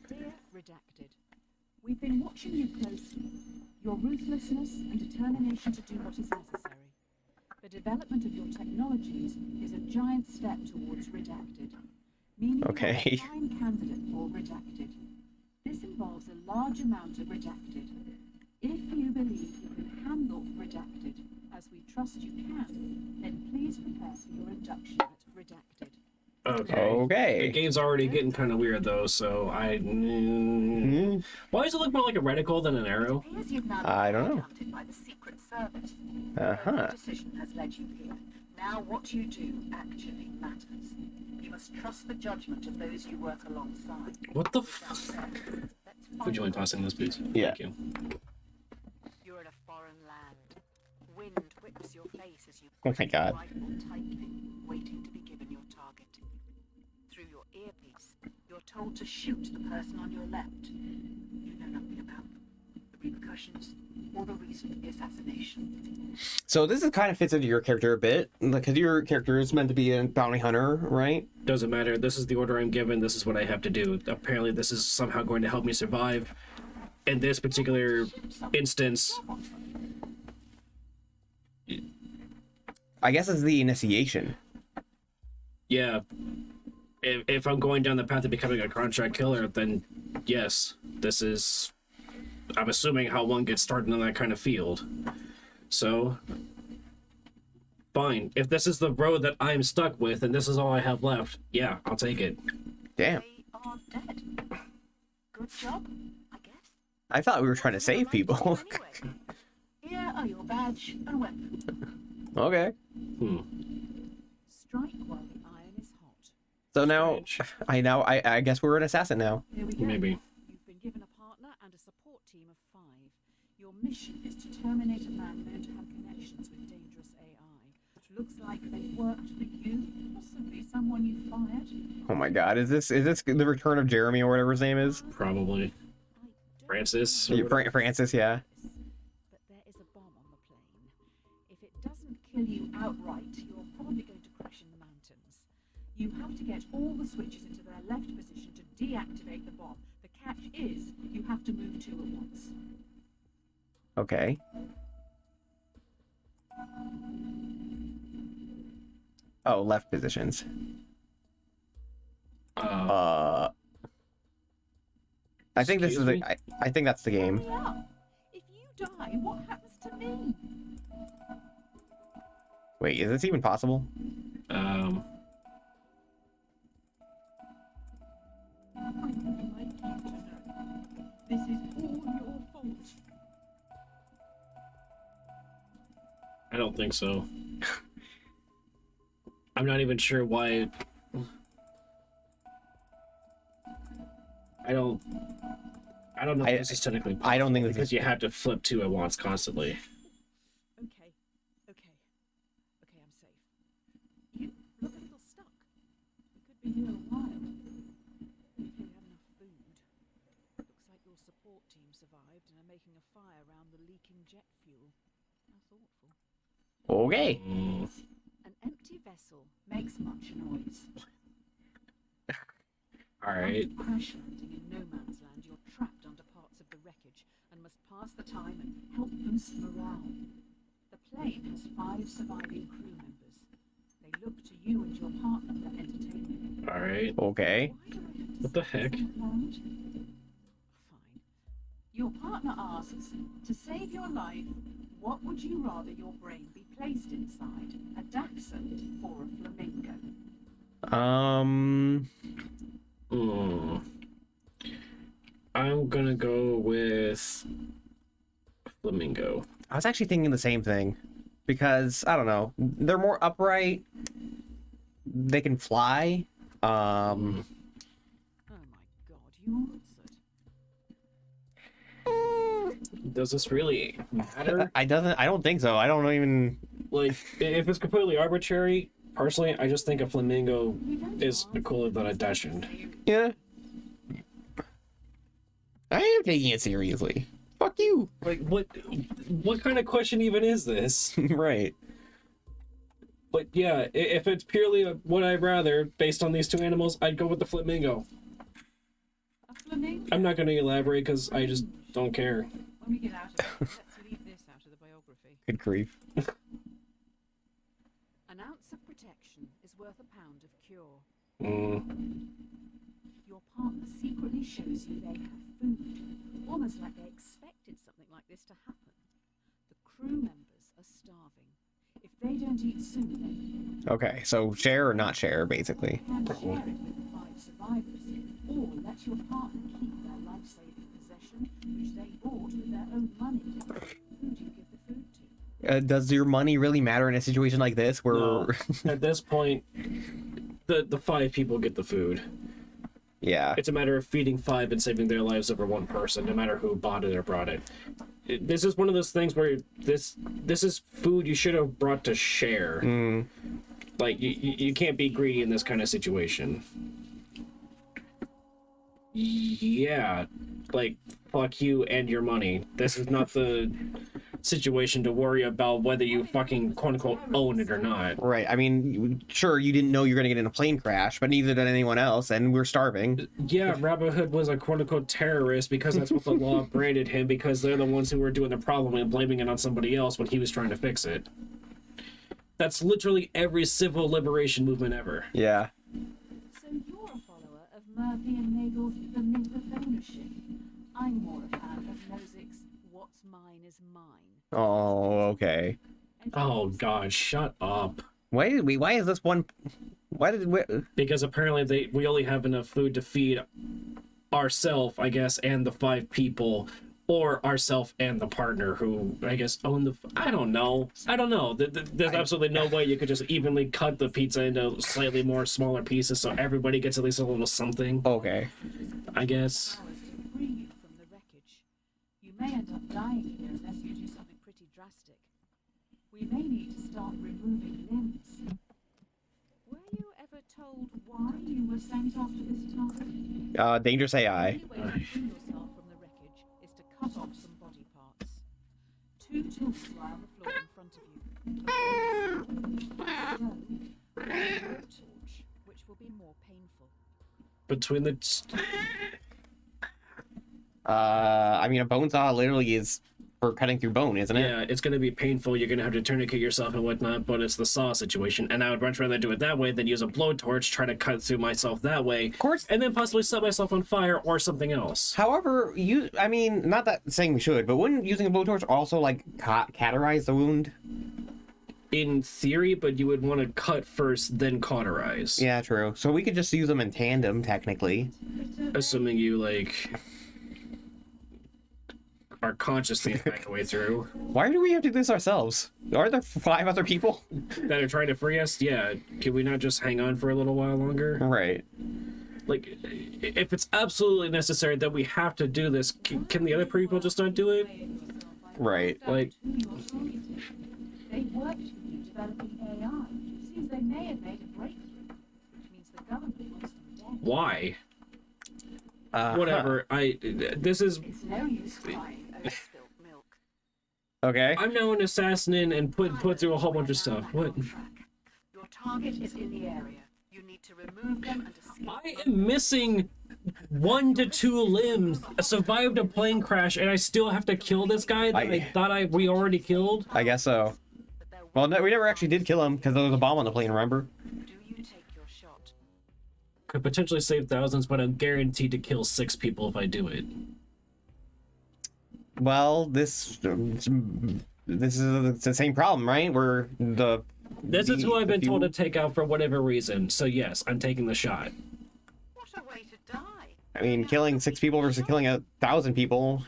C: Dear Redacted, we've been watching you closely. Your ruthlessness and determination to do what is necessary. The development of your technologies is a giant step towards Redacted, meaning
A: Okay.
C: you are a prime candidate for Redacted. This involves a large amount of Redacted. If you believe you can handle Redacted, as we trust you can, then please prepare for your induction at Redacted.
B: Okay. The game's already getting kind of weird though, so why does it look more like a reticle than an arrow?
A: I don't know.
C: By the Secret Service.
A: Uh-huh.
C: Decision has led you here. Now what you do actually matters. You must trust the judgment of those you work alongside.
B: What the f... Would you mind tossing this, please?
A: Yeah.
B: Thank you.
C: You're in a foreign land. Wind whips your face as you
A: Oh my God.
C: rifle tightly, waiting to be given your target. Through your earpiece, you're told to shoot the person on your left. You know nothing about them, the repercussions, or the reason for the assassination.
A: So this is kind of fits into your character a bit, because your character is meant to be a bounty hunter, right?
B: Doesn't matter. This is the order I'm given. This is what I have to do. Apparently, this is somehow going to help me survive. In this particular instance,
A: I guess it's the initiation.
B: yeah. If I'm going down the path of becoming a contract killer, then yes, this is, I'm assuming, how one gets started in that kind of field. So, fine. If this is the road that I'm stuck with and this is all I have left, yeah, I'll take it.
A: Damn.
C: They are dead. Good job, I guess.
A: I thought we were trying to save people.
C: Anyway, here are your badge and weapon.
A: Okay.
C: Strike while the iron is hot.
A: So now, I guess we're an assassin now.
C: Here we go.
B: Maybe.
C: You've been given a partner and a support team of 5. Your mission is to terminate a man known to have connections with dangerous AI. Looks like they worked for you, possibly someone you fired.
A: Oh my God, is this the return of Jeremy or whatever his name is?
B: Probably. Francis?
A: Yeah, Francis, yeah.
C: But there is a bomb on the plane. If it doesn't kill you outright, you're probably going to crash in the mountains. You have to get all the switches into their left position to deactivate the bomb. The catch is you have to move 2 at once.
A: Okay. Oh, left positions. I think this is
B: Excuse
A: the. I think that's the game.
C: Hurry up. If you die, what happens to me?
A: Wait, is this even possible?
C: I would like you to know. This is all your fault.
B: I don't think so. I'm not even sure why. I don't know if this is technically possible.
A: I don't think this
B: because
A: is.
B: you have to flip 2 at once constantly.
C: Okay, I'm safe. You look a little stuck. We could be here a while. If you have enough food. Looks like your support team survived and are making a fire around the leaking jet fuel. How thoughtful.
A: Okay.
C: An empty vessel makes much noise.
B: Alright.
C: After crash landing in no man's land, you're trapped under parts of the wreckage and must pass the time and help boost morale. The plane has 5 surviving crew members. They look to you and your partner for entertainment.
B: All right.
A: Okay.
C: Why do I have
B: What the heck?
C: Fine. Your partner asks, to save your life, what would you rather your brain be placed inside? A dachshund or a flamingo?
B: I'm gonna go with flamingo.
A: I was actually thinking the same thing because I don't know. They're more upright. They can fly.
C: Oh my god, you answered.
B: Does this really matter?
A: I don't think so. I don't even.
B: Like, if it's completely arbitrary, personally, I just think a flamingo is cooler than a dachshund.
A: Yeah. I am taking it seriously. Fuck you.
B: Like, what kind of question even is this?
A: Right.
B: But yeah, if it's purely what I'd rather, based on these two animals, I'd go with the flamingo.
C: A flamingo?
B: I'm not going to elaborate because I just don't care.
C: When we get out of it, let's leave this out of the biography.
A: Good grief.
C: An ounce of protection is worth a pound of cure. Your partner secretly shows you they have food, almost like they expected something like this to happen. The crew members are starving. If they don't eat soon,
A: Okay, so share or not share, basically.
C: then you can share it with the 5 survivors, or let your partner keep their life-saving possession, which they bought with their own money. Who do you give the food to?
A: Does your money really matter in a situation like this where
B: No. At this point, the 5 people get the food.
A: yeah.
B: It's a matter of feeding 5 and saving their lives over 1 person, no matter who bought it or brought it. This is one of those things where this is food you should have brought to share. Like, you can't be greedy in this kind of situation. Yeah, like, fuck you and your money. This is not the situation to worry about whether you fucking quote-unquote own it or not.
A: Right. I mean, sure, you didn't know you were going to get in a plane crash, but neither did anyone else, and we're starving.
B: Yeah, Robin Hood was a quote-unquote terrorist because that's what the law branded him, because they're the ones who were doing the problem and blaming it on somebody else when he was trying to fix it. That's literally every civil liberation movement ever.
A: Yeah.
C: So you're a follower of Murphy and Nagel's The Myth of Ownership. I'm more a fan of Nozick's What's Mine is Mine.
A: Oh, okay.
B: Oh god, shut up.
A: Why is this one... Why did we...
B: Because apparently we only have enough food to feed ourselves, I guess, and the 5 people, or ourselves and the partner who, I guess, own the... I don't know. There's absolutely no way you could just evenly cut the pizza into slightly more smaller pieces so everybody gets at least a little something,
A: Okay.
B: I guess.
C: Powers to free you from the wreckage. You may end up dying here unless you do something pretty drastic. We may need to start removing limbs. Were you ever told why you were sent off to this target?
A: Dangerous AI.
C: The only way to free yourself from the wreckage is to cut off some body parts. 2 tools lie on the floor in front of you. A torch, which will be more painful.
B: Between the...
A: I mean, a bone saw literally is for cutting through bone, isn't it?
B: Yeah, it's going to be painful. You're going to have to tourniquet yourself and whatnot, but it's the saw situation. And I would much rather do it that way than use a blowtorch, try to cut through myself that way.
A: Of course.
B: And then possibly set myself on fire or something else.
A: However, I mean, not that saying we should, but wouldn't using a blowtorch also, like, cauterize the wound?
B: In theory, but you would want to cut first, then cauterize.
A: Yeah, true. So we could just use them in tandem, technically.
B: Assuming you, like, are conscious the entire way through.
A: Why do we have to do this ourselves? Are there 5 other people?
B: That are trying to free us? Yeah. Can we not just hang on for a little while longer?
A: Right.
B: Like, if it's absolutely necessary that we have to do this, can the other people just not do it?
A: Right.
B: Like,
C: They worked with you developing AI. Seems they may have made a breakthrough, which means the government wants them dead.
B: why? Whatever. This is...
C: It's no use crying over spilt milk.
A: Okay.
B: I'm now an assassin and put through a whole bunch of stuff. What?
C: Your target is in the area. You need to remove them and escape.
B: I am missing 1 to 2 limbs. I survived a plane crash and I still have to kill this guy that I thought we already killed?
A: I guess so.
C: The
A: Well, no, we never actually did kill him because there was a bomb on the plane, remember?
C: Do you take your shot?
B: Could potentially save thousands, but I'm guaranteed to kill 6 people if I do it.
A: Well, this is the same problem, right? Where
B: This is who I've been told to take out for whatever reason. So yes, I'm taking the shot.
C: What a way to die!
A: I mean, killing 6 people versus killing 1,000 people.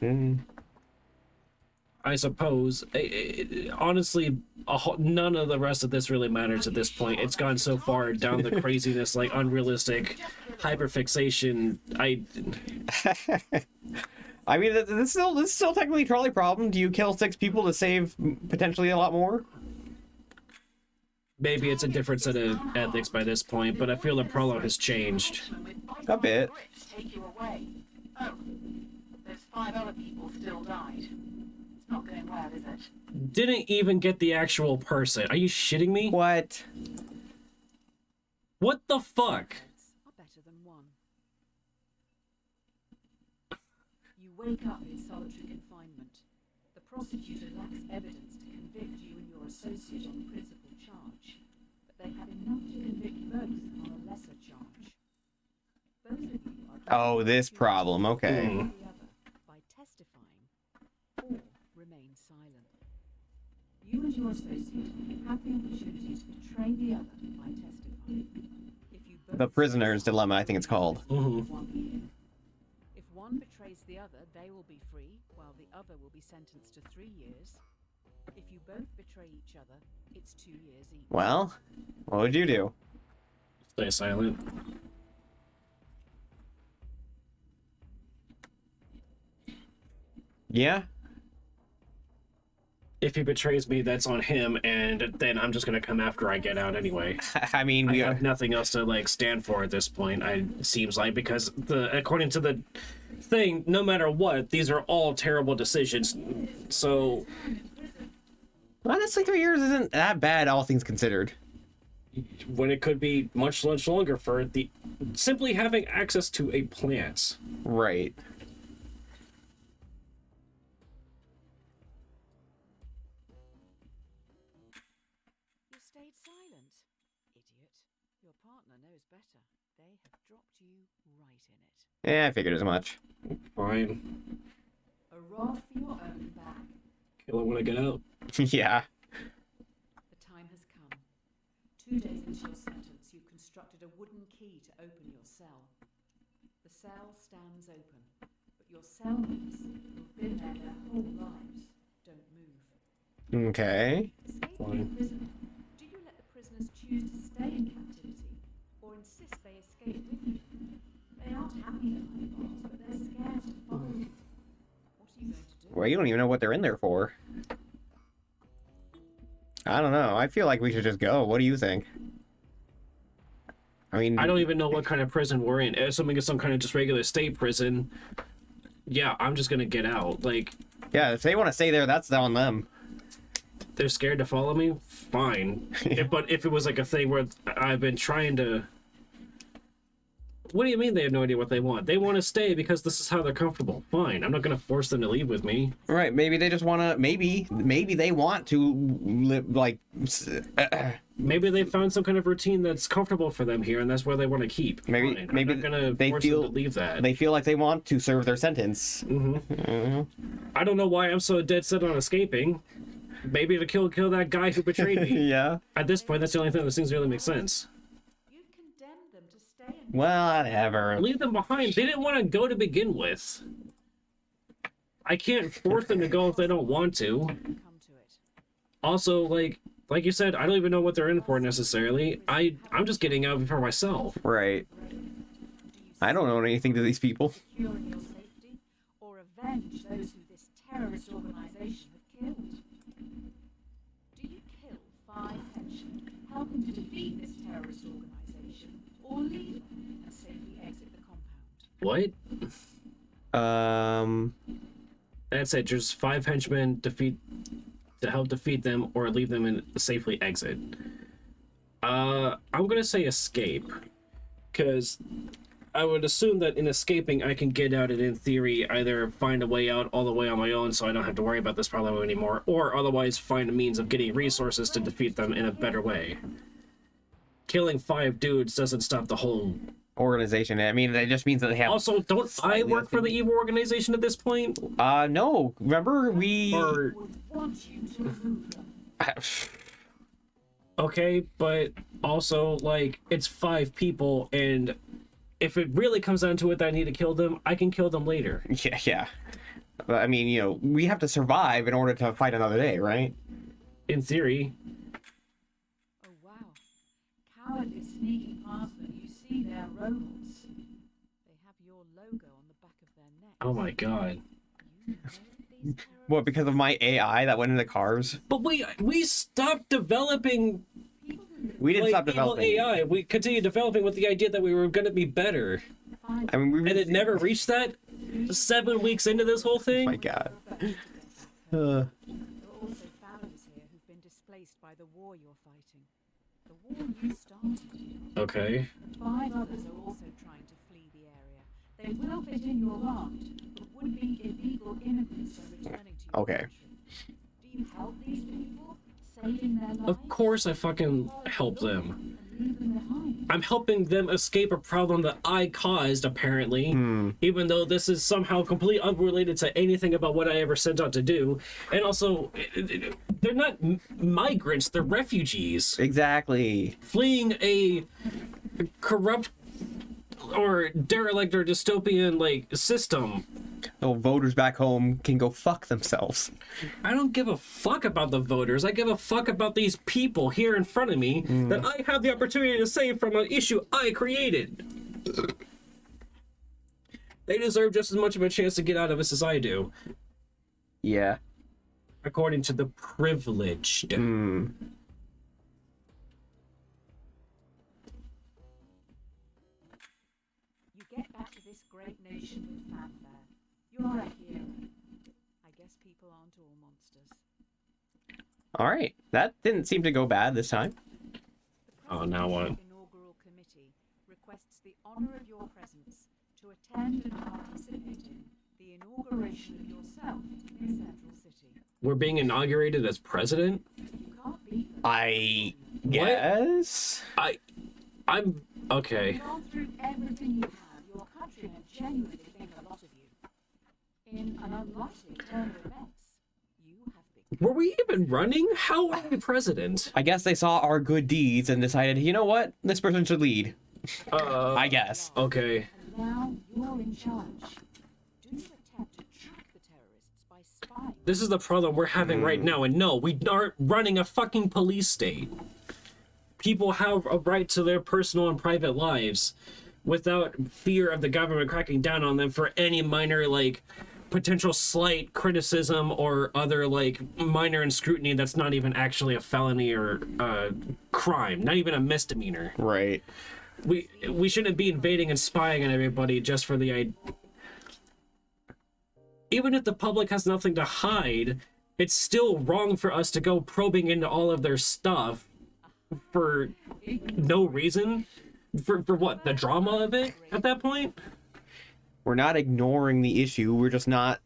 B: I suppose. Honestly, none of the rest of this really matters at this point. It's gone so far down the craziness, like unrealistic hyperfixation.
A: I mean, this is still technically a trolley problem. Do you kill 6 people to save potentially a lot more?
B: Maybe it's a different set of ethics by this point, but I feel the problem has changed.
A: A bit.
C: Take you away. Oh, there's 5 other people still died. It's not going well, is it?
B: Didn't even get the actual person. Are you shitting me?
A: What?
B: What the fuck?
C: Are better than 1. You wake up in solitary confinement. The prosecutor lacks evidence to convict you and your associate on the principal charge, but they have enough to convict both on a lesser charge. Both of you are
A: Oh, this problem. Okay.
C: the other by testifying or remain silent. You and your associate have the opportunity to betray the other by testifying. If you both
A: The prisoner's dilemma, I think it's called.
B: Mm-hmm.
C: 1 year. If one betrays the other, they will be free, while the other will be sentenced to 3 years. If you both betray each other, it's 2 years each.
A: Well, what would you do?
B: Stay silent.
A: Yeah?
B: If he betrays me, that's on him, and then I'm just gonna come after I get out anyway.
A: I mean,
B: I
A: we
B: have nothing else to like stand for at this point. It seems like, because according to the thing, no matter what, these are all terrible decisions. So
A: honestly, 3 years isn't that bad, all things considered.
B: when it could be much longer for the simply having access to a plant.
A: Right.
C: You stayed silent, idiot. Your partner knows better. They have dropped you right in it.
A: Yeah, I figured as much.
B: Fine.
C: A rod for your own back.
B: Kill it when I get out.
A: Yeah.
C: The time has come. 2 days into your sentence, you've constructed a wooden key to open your cell. The cell stands open, but your cellmates, who've been there their whole lives, don't move.
A: Okay.
C: Escaping a prison. Do you let the prisoners choose to stay in captivity, or insist they escape with you? They aren't happy behind bars, but they're scared to follow you. What are you going to do?
A: Well, you don't even know what they're in there for. I don't know. I feel like we should just go. What do you think? I mean,
B: I don't even know what kind of prison we're in. Assuming it's some kind of just regular state prison. Yeah, I'm just gonna get out. Like,
A: yeah, if they want to stay there, that's on them.
B: they're scared to follow me? Fine. But if it was like a thing where I've been trying to... What do you mean they have no idea what they want? They want to stay because this is how they're comfortable. Fine. I'm not going to force them to leave with me.
A: Right, maybe they just want to, maybe they want to live, like...
B: Maybe they found some kind of routine that's comfortable for them here, and that's where they want to keep.
A: Maybe
B: Fine.
A: maybe
B: I'm not going
A: they
B: to force
A: feel
B: them to leave that.
A: They feel like they want to serve their sentence.
B: I don't know why I'm so dead set on escaping. Maybe to kill that guy who betrayed me.
A: Yeah.
B: At this point, that's the only thing that seems to really make sense.
C: You've condemned them to stay in
A: Well, whatever.
B: Leave them behind. They didn't want to go to begin with. I can't force them to go if they don't want to.
C: come to it.
B: Also, like you said, I don't even know what they're in for necessarily. I'm just getting out for myself.
A: Right. I don't know anything to these people.
C: Secure in your safety, or avenge those who this terrorist organization have killed? Do you kill 5 henchmen, helping to defeat this terrorist organization, or leave them and safely exit the compound?
B: What? That's it. Just 5 henchmen to help defeat them, or leave them and safely exit. I'm gonna say escape, because I would assume that in escaping, I can get out and in theory either find a way out all the way on my own so I don't have to worry about this problem anymore, or otherwise find a means of getting resources to defeat them in a better way. Killing 5 dudes doesn't stop the whole
A: organization. I mean, it just means that they have...
B: Also, don't I work for the evil organization at this point?
A: No. Remember, we...
B: Or... Okay, but also, like, it's 5 people, and if it really comes down to it that I need to kill them, I can kill them later.
A: Yeah. But, I mean, you know, we have to survive in order to fight another day, right?
B: In theory.
C: Oh wow. Cowardly sneaking past them, you see their robots. They have your logo on the back of their neck.
B: Oh my god.
C: You know these
A: What, because of my AI that went into cars?
B: But we stopped developing...
A: We didn't stop
B: evil
A: developing.
B: AI. We continued developing with the idea that we were going to be better.
A: I mean, we...
B: And it never reached that? 7 weeks into this whole thing?
A: Oh my god.
C: There are also families here who've been displaced by the war you're fighting. The war you started.
B: Okay.
C: 5 others are also trying to flee the area. They will fit in your raft, but would be illegal immigrants are returning to your
A: Okay.
C: country. Do you help these people? Saving their lives?
B: Of course I fucking help them.
C: And leave them behind?
B: I'm helping them escape a problem that I caused, apparently, even though this is somehow completely unrelated to anything about what I ever set out to do. And also, they're not migrants, they're refugees.
A: Exactly.
B: Fleeing a corrupt or derelict or dystopian, like, system.
A: So voters back home can go fuck themselves.
B: I don't give a fuck about the voters. I give a fuck about these people here in front of me that I have the opportunity to save from an issue I created. They deserve just as much of a chance to get out of this as I do,
A: Yeah.
B: according to the privileged.
C: You get back to this great nation with fanfare. You're a hero. I guess people aren't all monsters.
A: All right. That didn't seem to go bad this time.
B: Oh, now what?
C: The inaugural committee requests the honor of your presence to attend and participate in the inauguration of yourself in Central City.
B: We're being inaugurated as president?
C: You can't beat them.
A: I guess.
B: I'm okay.
C: You've gone through everything you have. Your countrymen genuinely think a lot of you. In an unlikely turn of events, you have been.
B: Were we even running? How are we president?
A: I guess they saw our good deeds and decided, you know what? This person should lead. I guess.
B: Okay.
C: And now you're in charge. Do you attempt to track the terrorists by spying?
B: This is the problem we're having right now, and no, we aren't running a fucking police state. People have a right to their personal and private lives without fear of the government cracking down on them for any minor, like, potential slight criticism or other, like, minor inscrutiny that's not even actually a felony or crime, not even a misdemeanor.
A: Right.
B: We shouldn't be invading and spying on everybody just for the even if the public has nothing to hide, it's still wrong for us to go probing into all of their stuff for no reason. For what? The drama of it at that point?
A: We're not ignoring the issue. We're just not.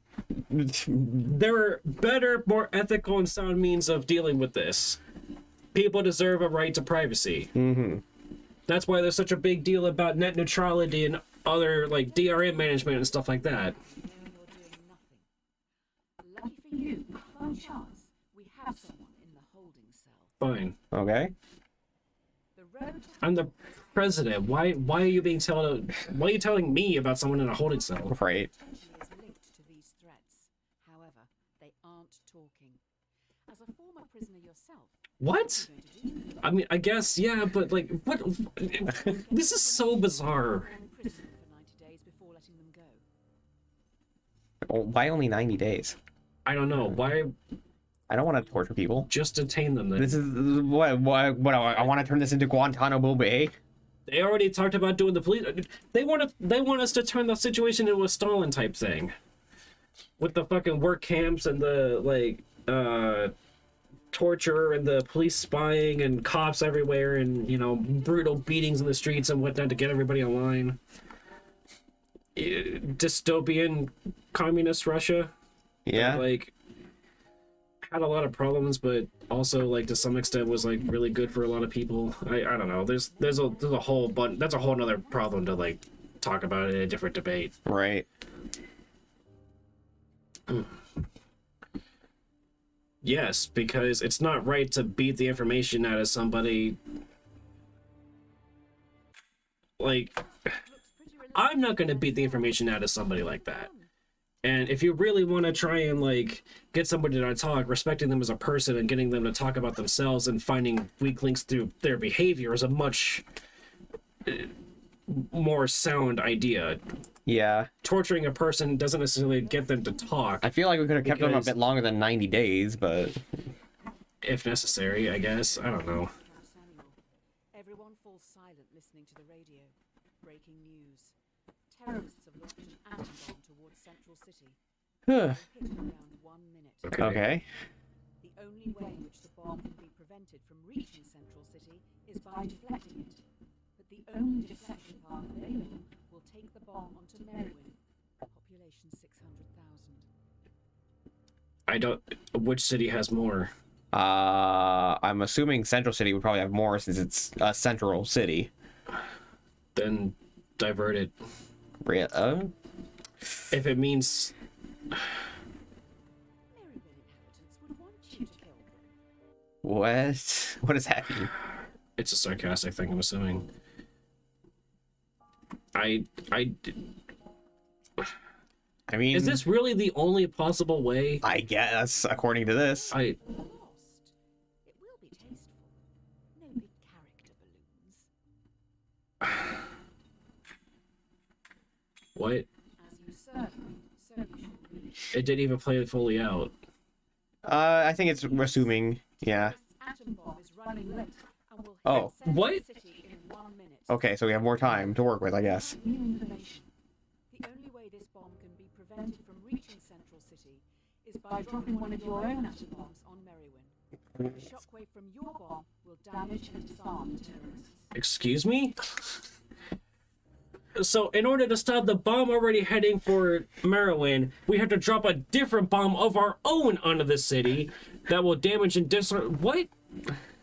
B: There are better, more ethical and sound means of dealing with this. People deserve a right to privacy. That's why there's such a big deal about net neutrality and other, like, DRM management and stuff like that.
C: You're doing nothing. Lucky for you, by chance, we have someone in the holding cell.
B: Fine.
A: Okay.
C: The road to
B: I'm the president. Why are you being told? Why are you telling me about someone in a holding cell?
A: Right.
C: potentially is linked to these threats. However, they aren't talking. As a former prisoner yourself,
B: What?
C: what are you going to do?
B: I mean, I guess, yeah, but, like, what? This is so bizarre.
C: They're in prison for 90 days before letting them go.
A: Well, why only 90 days?
B: I don't know. Why
A: I don't want to torture people.
B: just detain them then?
A: This is what I want to turn this into Guantanamo Bay.
B: They already talked about doing the police. They want us to turn the situation into a Stalin type thing, with the fucking work camps and the, like, torture and the police spying and cops everywhere and, you know, brutal beatings in the streets and whatnot to get everybody online. dystopian communist Russia.
A: Yeah.
B: That, like, had a lot of problems, but also, like, to some extent was, like, really good for a lot of people. I don't know. There's a whole bunch. That's a whole nother problem to, like, talk about in a different debate.
A: Right.
B: Yes, because it's not right to beat the information out of somebody. Like, I'm not going to beat the information out of somebody like that. And if you really want to try and, like, get somebody to talk, respecting them as a person and getting them to talk about themselves and finding weak links through their behavior is a much more sound idea.
A: Yeah.
B: Torturing a person doesn't necessarily get them to talk.
A: I feel like we could have kept them a
B: Because-
A: bit longer than 90 days, but
B: If necessary, I guess. I don't know.
C: Everyone falls silent listening to the radio. Breaking news. Terrorists have launched an atom bomb towards Central City. Hit in around 1 minute.
A: okay.
C: The only way in which the bomb can be prevented from reaching Central City is by deflecting it. But the only deflection path available will take the bomb onto Merriwin. Population 600,000.
B: I don't... Which city has more?
A: I'm assuming Central City would probably have more since it's a central city.
B: Then divert it. If it means...
C: Merriwin inhabitants would want you to kill them.
A: What? What does that mean?
B: It's a sarcastic thing, I'm assuming. I
A: mean,
B: Is this really the only possible way?
A: I guess, according to this.
B: I...
C: Lost. It will be tasteful. No big character balloons.
B: What?
C: As you serve, so you should read.
B: It didn't even play it fully out.
A: I think it's assuming, yeah.
C: This atom bomb is running late and will hit
A: Oh.
C: Central
B: What?
C: City in 1 minute.
A: Okay, so we have more time to work with, I guess.
C: New information. The only way this bomb can be prevented from reaching Central City is by dropping one of your own atom bombs on Merriwin. The shockwave from your bomb will damage and disarm the terrorists.
B: Excuse me? So, in order to stop the bomb already heading for Merriwin, we have to drop a different bomb of our own onto the city that will damage and disarm... What?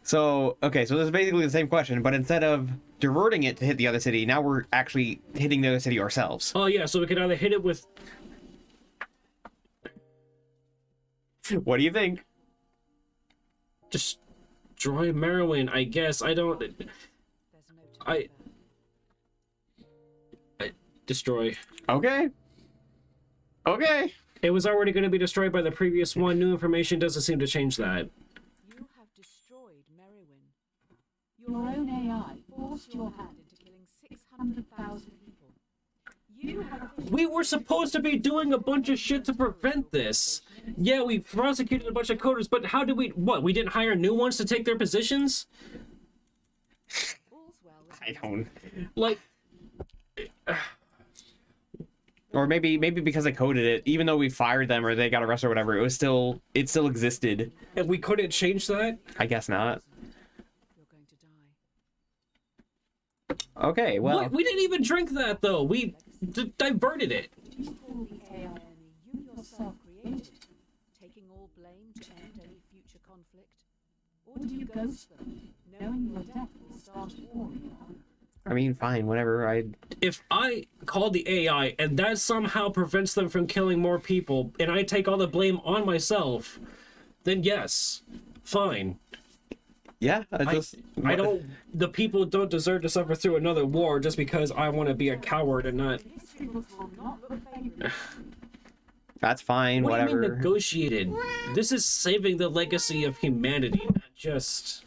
A: So, okay, so this is basically the same question, but instead of diverting it to hit the other city, now we're actually hitting the other city ourselves.
B: Oh, yeah, so we can either hit it with...
A: What do you think?
B: Destroy Merriwin, I guess. I don't...
C: There's no time
B: I- Destroy.
A: Okay. Okay.
B: It was already going to be destroyed by the previous one. New information doesn't seem to change that.
C: You have destroyed Merriwin. Your own AI forced your hand into killing 600,000 people. You have
B: We were supposed to be doing a bunch of shit to prevent this. Yeah, we prosecuted a bunch of coders, but how did we... What, we didn't hire new ones to take their positions?
C: all's well with
A: I don't...
B: Like...
A: Or maybe because I coded it, even though we fired them or they got arrested or whatever, it still existed.
B: And we couldn't change that?
A: I guess not.
C: you're going to die.
A: Okay, well...
B: What? We didn't even drink that, though. We diverted it.
C: You call the AI enemy you yourself created, taking all blame to end any future conflict? Or do you ghost them, knowing your death will start a war in your honor?
A: I mean, fine, whatever.
B: If I call the AI and that somehow prevents them from killing more people, and I take all the blame on myself, then yes, fine.
A: Yeah,
B: I don't... The people don't deserve to suffer through another war just because I want to be a coward and not...
C: History books will not look favorably.
A: That's fine,
B: What do you
A: whatever.
B: mean negotiated? This is saving the legacy of humanity, not just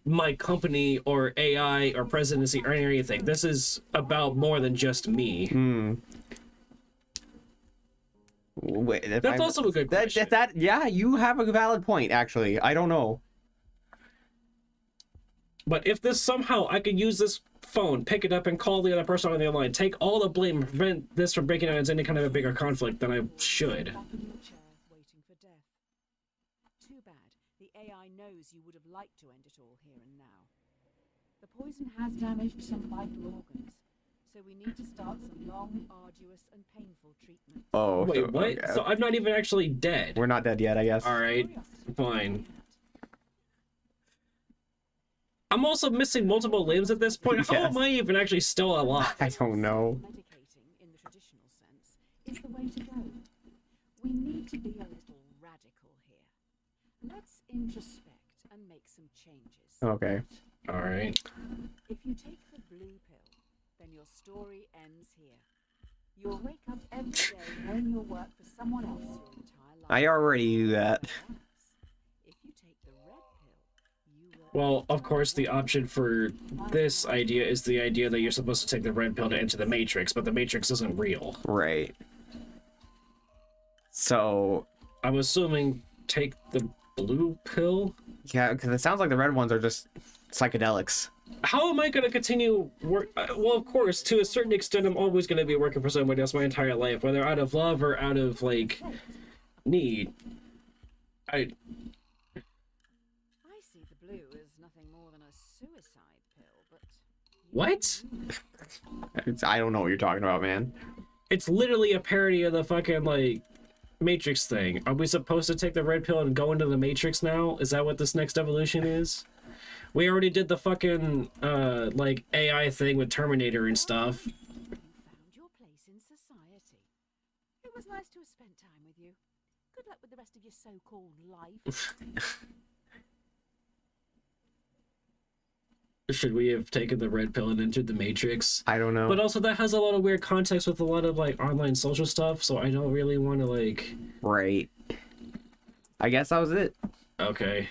B: my company or AI or presidency or anything. This is about more than just me.
A: Wait,
B: That's also a good question.
A: Yeah, you have a valid point, actually. I don't know.
B: But if this somehow I could use this phone, pick it up and call the other person on the other line, take all the blame and prevent this from breaking out into any kind of a bigger conflict, then I should.
C: Back in your chair, waiting for death. Too bad. The AI knows you would have liked to end it all here and now. The poison has damaged some vital organs, So we need to start some long, arduous, and painful treatments.
A: Oh,
B: Wait,
A: so,
B: what?
A: okay.
B: So I'm not even actually dead.
A: We're not dead yet, I guess.
B: All right, fine. I'm also missing multiple limbs at this point. How
A: Yes.
B: am I even actually still alive?
A: I don't know.
C: Medicating, in the traditional sense, is the way to go. We need to be a little radical here. Let's introspect and make some changes.
A: Okay.
B: All right.
C: If you take the blue pill, then your story ends here. You'll wake up every day knowing you'll work for someone else your entire life.
A: I already do that.
C: If you take the red pill, you will...
B: Well, of course, the option for this idea is the idea that you're supposed to take the red pill to enter the Matrix, but the Matrix isn't real.
A: Right. So,
B: I'm assuming take the blue pill?
A: yeah, because it sounds like the red ones are just psychedelics.
B: How am I going to continue work? Well, of course, to a certain extent, I'm always going to be working for somebody else my entire life, whether out of love or out of, like, need.
C: I see the blue as nothing more than a suicide pill, but...
B: What?
A: I don't know what you're talking about, man.
B: It's literally a parody of the fucking, like, Matrix thing. Are we supposed to take the red pill and go into the Matrix now? Is that what this next evolution is? We already did the fucking, like, AI thing with Terminator and stuff.
C: You found your place in society. It was nice to have spent time with you. Good luck with the rest of your so-called life.
B: Should we have taken the red pill and entered the Matrix?
A: I don't know.
B: But also, that has a lot of weird context with a lot of, like, online social stuff, so I don't really want to, like...
A: Right. I guess that was it.
B: Okay.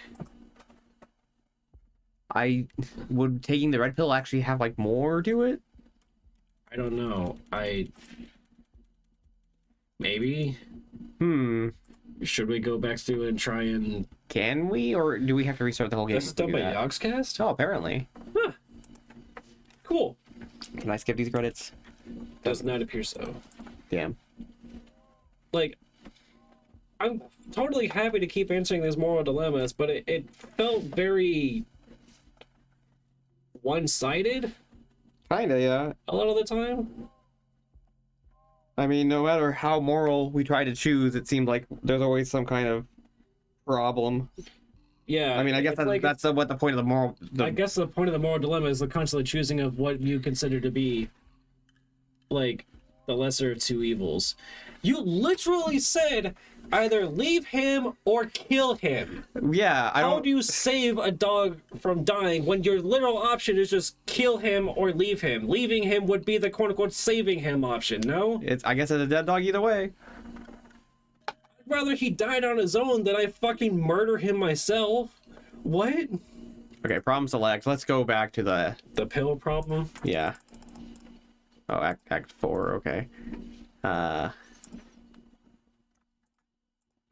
A: Would taking the red pill actually have, like, more to it?
B: I don't know. Maybe? Should we go back through and try and...
A: Can we? Or do we have to restart the whole game?
B: This is
A: to
B: done
A: do
B: by
A: that?
B: Yogscast?
A: Oh, apparently.
B: Huh. Cool.
A: Can I skip these credits?
B: Does not appear so.
A: Damn.
B: Like, I'm totally happy to keep answering these moral dilemmas, but it felt very one-sided
A: Kinda, yeah.
B: a lot of the time.
A: I mean, no matter how moral we try to choose, it seemed like there's always some kind of problem.
B: Yeah.
A: I mean, I guess that's what the point of the moral...
B: I guess the point of the moral dilemma is the constantly choosing of what you consider to be, like, the lesser of two evils. You literally said either leave him or kill him.
A: Yeah, I
B: How
A: don't...
B: do you save a dog from dying when your literal option is just kill him or leave him? Leaving him would be the quote-unquote saving him option, no?
A: I guess it's a dead dog either way.
B: I'd rather he died on his own than I fucking murder him myself. What?
A: Okay, problem select. Let's go back to the...
B: The pill problem?
A: Yeah. Oh, act 4, okay.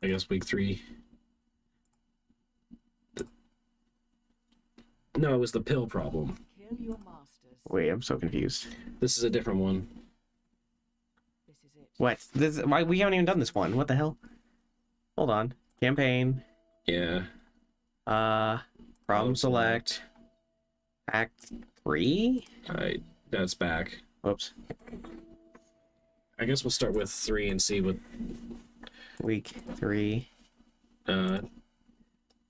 B: I guess week 3. No, it was the pill problem.
C: Kill your masters.
A: Wait, I'm so confused.
B: This is a different one.
C: This is it.
A: What? Why we haven't even done this one? What the hell? Hold on. Campaign.
B: Yeah.
A: Problem select. Act 3?
B: That's back.
A: Whoops.
B: I guess we'll start with 3 and see what...
A: Week 3.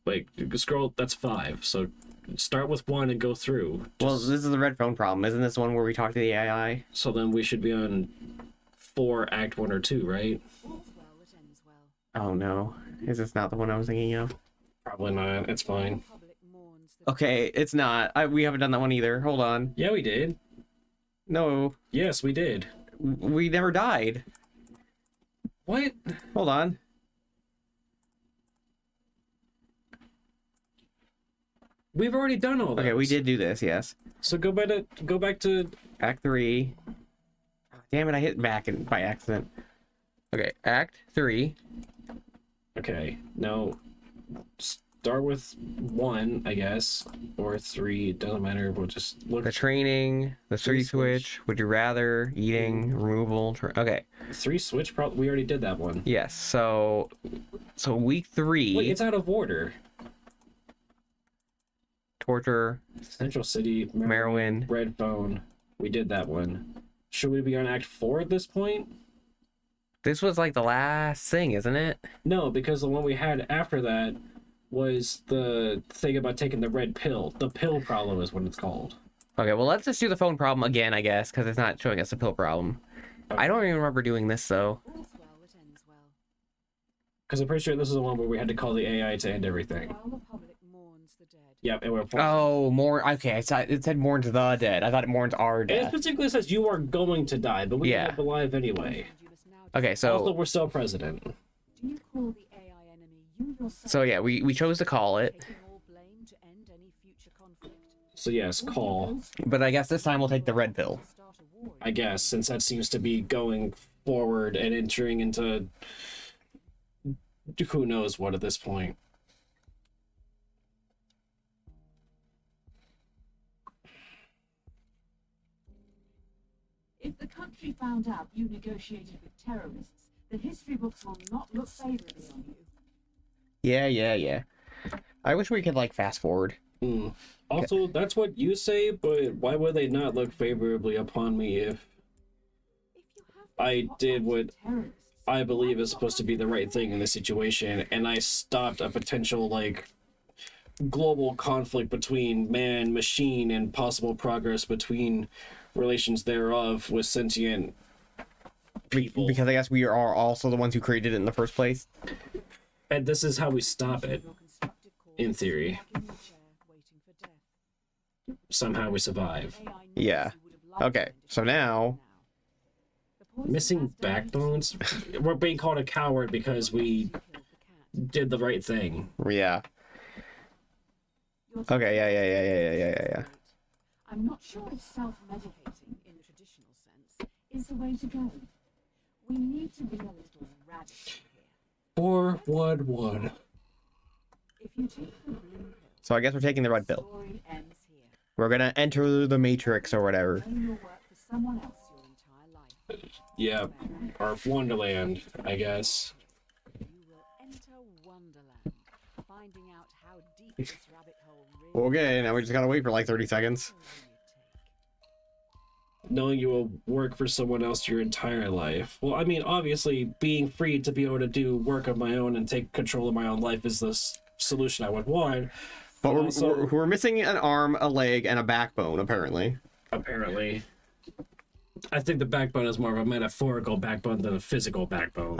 B: Like, scroll, that's 5, so start with 1 and go through.
A: Well, this is the red phone problem. Isn't this the one where we talk to the AI?
B: So then we should be on 4, Act 1 or 2, right?
C: All's well that ends well.
A: Oh no. Is this not the one I was thinking of?
B: Probably not, it's fine.
C: The public mourns the
A: Okay, it's not. We haven't done that one either. Hold on.
B: Yeah, we did.
A: No,
B: Yes, we did.
A: we never died.
B: What?
A: Hold on.
B: We've already done all that.
A: Okay, we did do this, yes.
B: So go back to
A: Act 3. Oh, damn it, I hit back by accident. Okay, Act 3.
B: Okay, now start with 1, I guess, or 3. It doesn't matter. We'll just look.
A: The training, the
B: Free
A: 3 switch, would you rather, eating, removal. Okay,
B: 3 switch. Probably we already did that one.
A: yes. So week 3.
B: Wait, it's out of order.
A: Torture,
B: Central City,
A: Merwin.
B: Red Phone. We did that one. Should we be on Act 4 at this point?
A: This was like the last thing, isn't it?
B: No, because the one we had after that was the thing about taking the red pill. The pill problem is what it's called.
A: Okay, well, let's just do the phone problem again, I guess, because it's not showing us the pill problem.
B: Okay.
A: I don't even remember doing this, though.
C: All's well that ends well.
B: Because I'm pretty sure this is the one where we had to call the AI to end everything.
C: While the public mourns the dead.
B: Yep, and we're
A: Oh, more. Okay, it said mourns the dead. I thought it mourns our
B: And it
A: death.
B: specifically says you are going to die, but we
A: Yeah.
B: end up alive anyway.
C: You must now
A: Okay,
C: decide,
B: Also,
A: so
B: we're still president.
C: do you call the AI enemy you yourself?
A: yeah, we chose to call it,
C: Taking all blame to end any future conflict?
B: So yes,
C: Or do
B: call.
C: those
A: but I guess this time we'll take the red pill.
C: start a war
B: I guess, since that seems to be going forward and entering into who knows what at this point.
C: If the country found out you negotiated with terrorists, the history books will not look favorably on you.
A: Yeah. I wish we could, like, fast forward.
B: Hmm. Also, that's what you say, but why would they not look favorably upon me if
C: If you have
B: I
C: this
B: did
C: hotline
B: what
C: to terrorists,
B: I believe is supposed to be the right thing in this situation, and I stopped a potential, like, global conflict between man, machine, and possible progress between relations thereof with sentient people.
A: Because I guess we are also the ones who created it in the first place.
B: And this is how we stop it.
C: your constructive cause,
B: In theory.
C: back in your chair, waiting for death.
B: Somehow we survive.
C: AI knows
A: Yeah.
C: you would have liked
A: Okay,
C: them to
A: so
C: shoot
A: now-
C: The poison
B: Missing
C: has damaged
B: backbones?
C: the
B: We're being called a coward because we
C: You killed the cat.
B: did the right thing.
A: Yeah.
C: Your
A: Okay, yeah.
C: I'm not sure if self-medicating in the traditional sense is the way to go. We need to be a little radical here.
B: 411.
C: If you take the blue pill,
A: So I guess we're taking the
C: the
A: red pill.
C: story ends here.
A: We're gonna enter the Matrix or whatever.
C: Doing your work for someone else your entire life.
B: Yeah, or Wonderland, I guess.
C: You will enter Wonderland, finding out how deep this rabbit hole really
A: Okay, now we just gotta wait for like 30 seconds.
B: Knowing you will work for someone else your entire life. Well, I mean, obviously, being free to be able to do work of my own and take control of my own life is the solution I would want.
A: But
B: Also-
A: we're missing an arm, a leg, and a backbone, apparently.
B: Apparently. I think the backbone is more of a metaphorical backbone than a physical backbone. You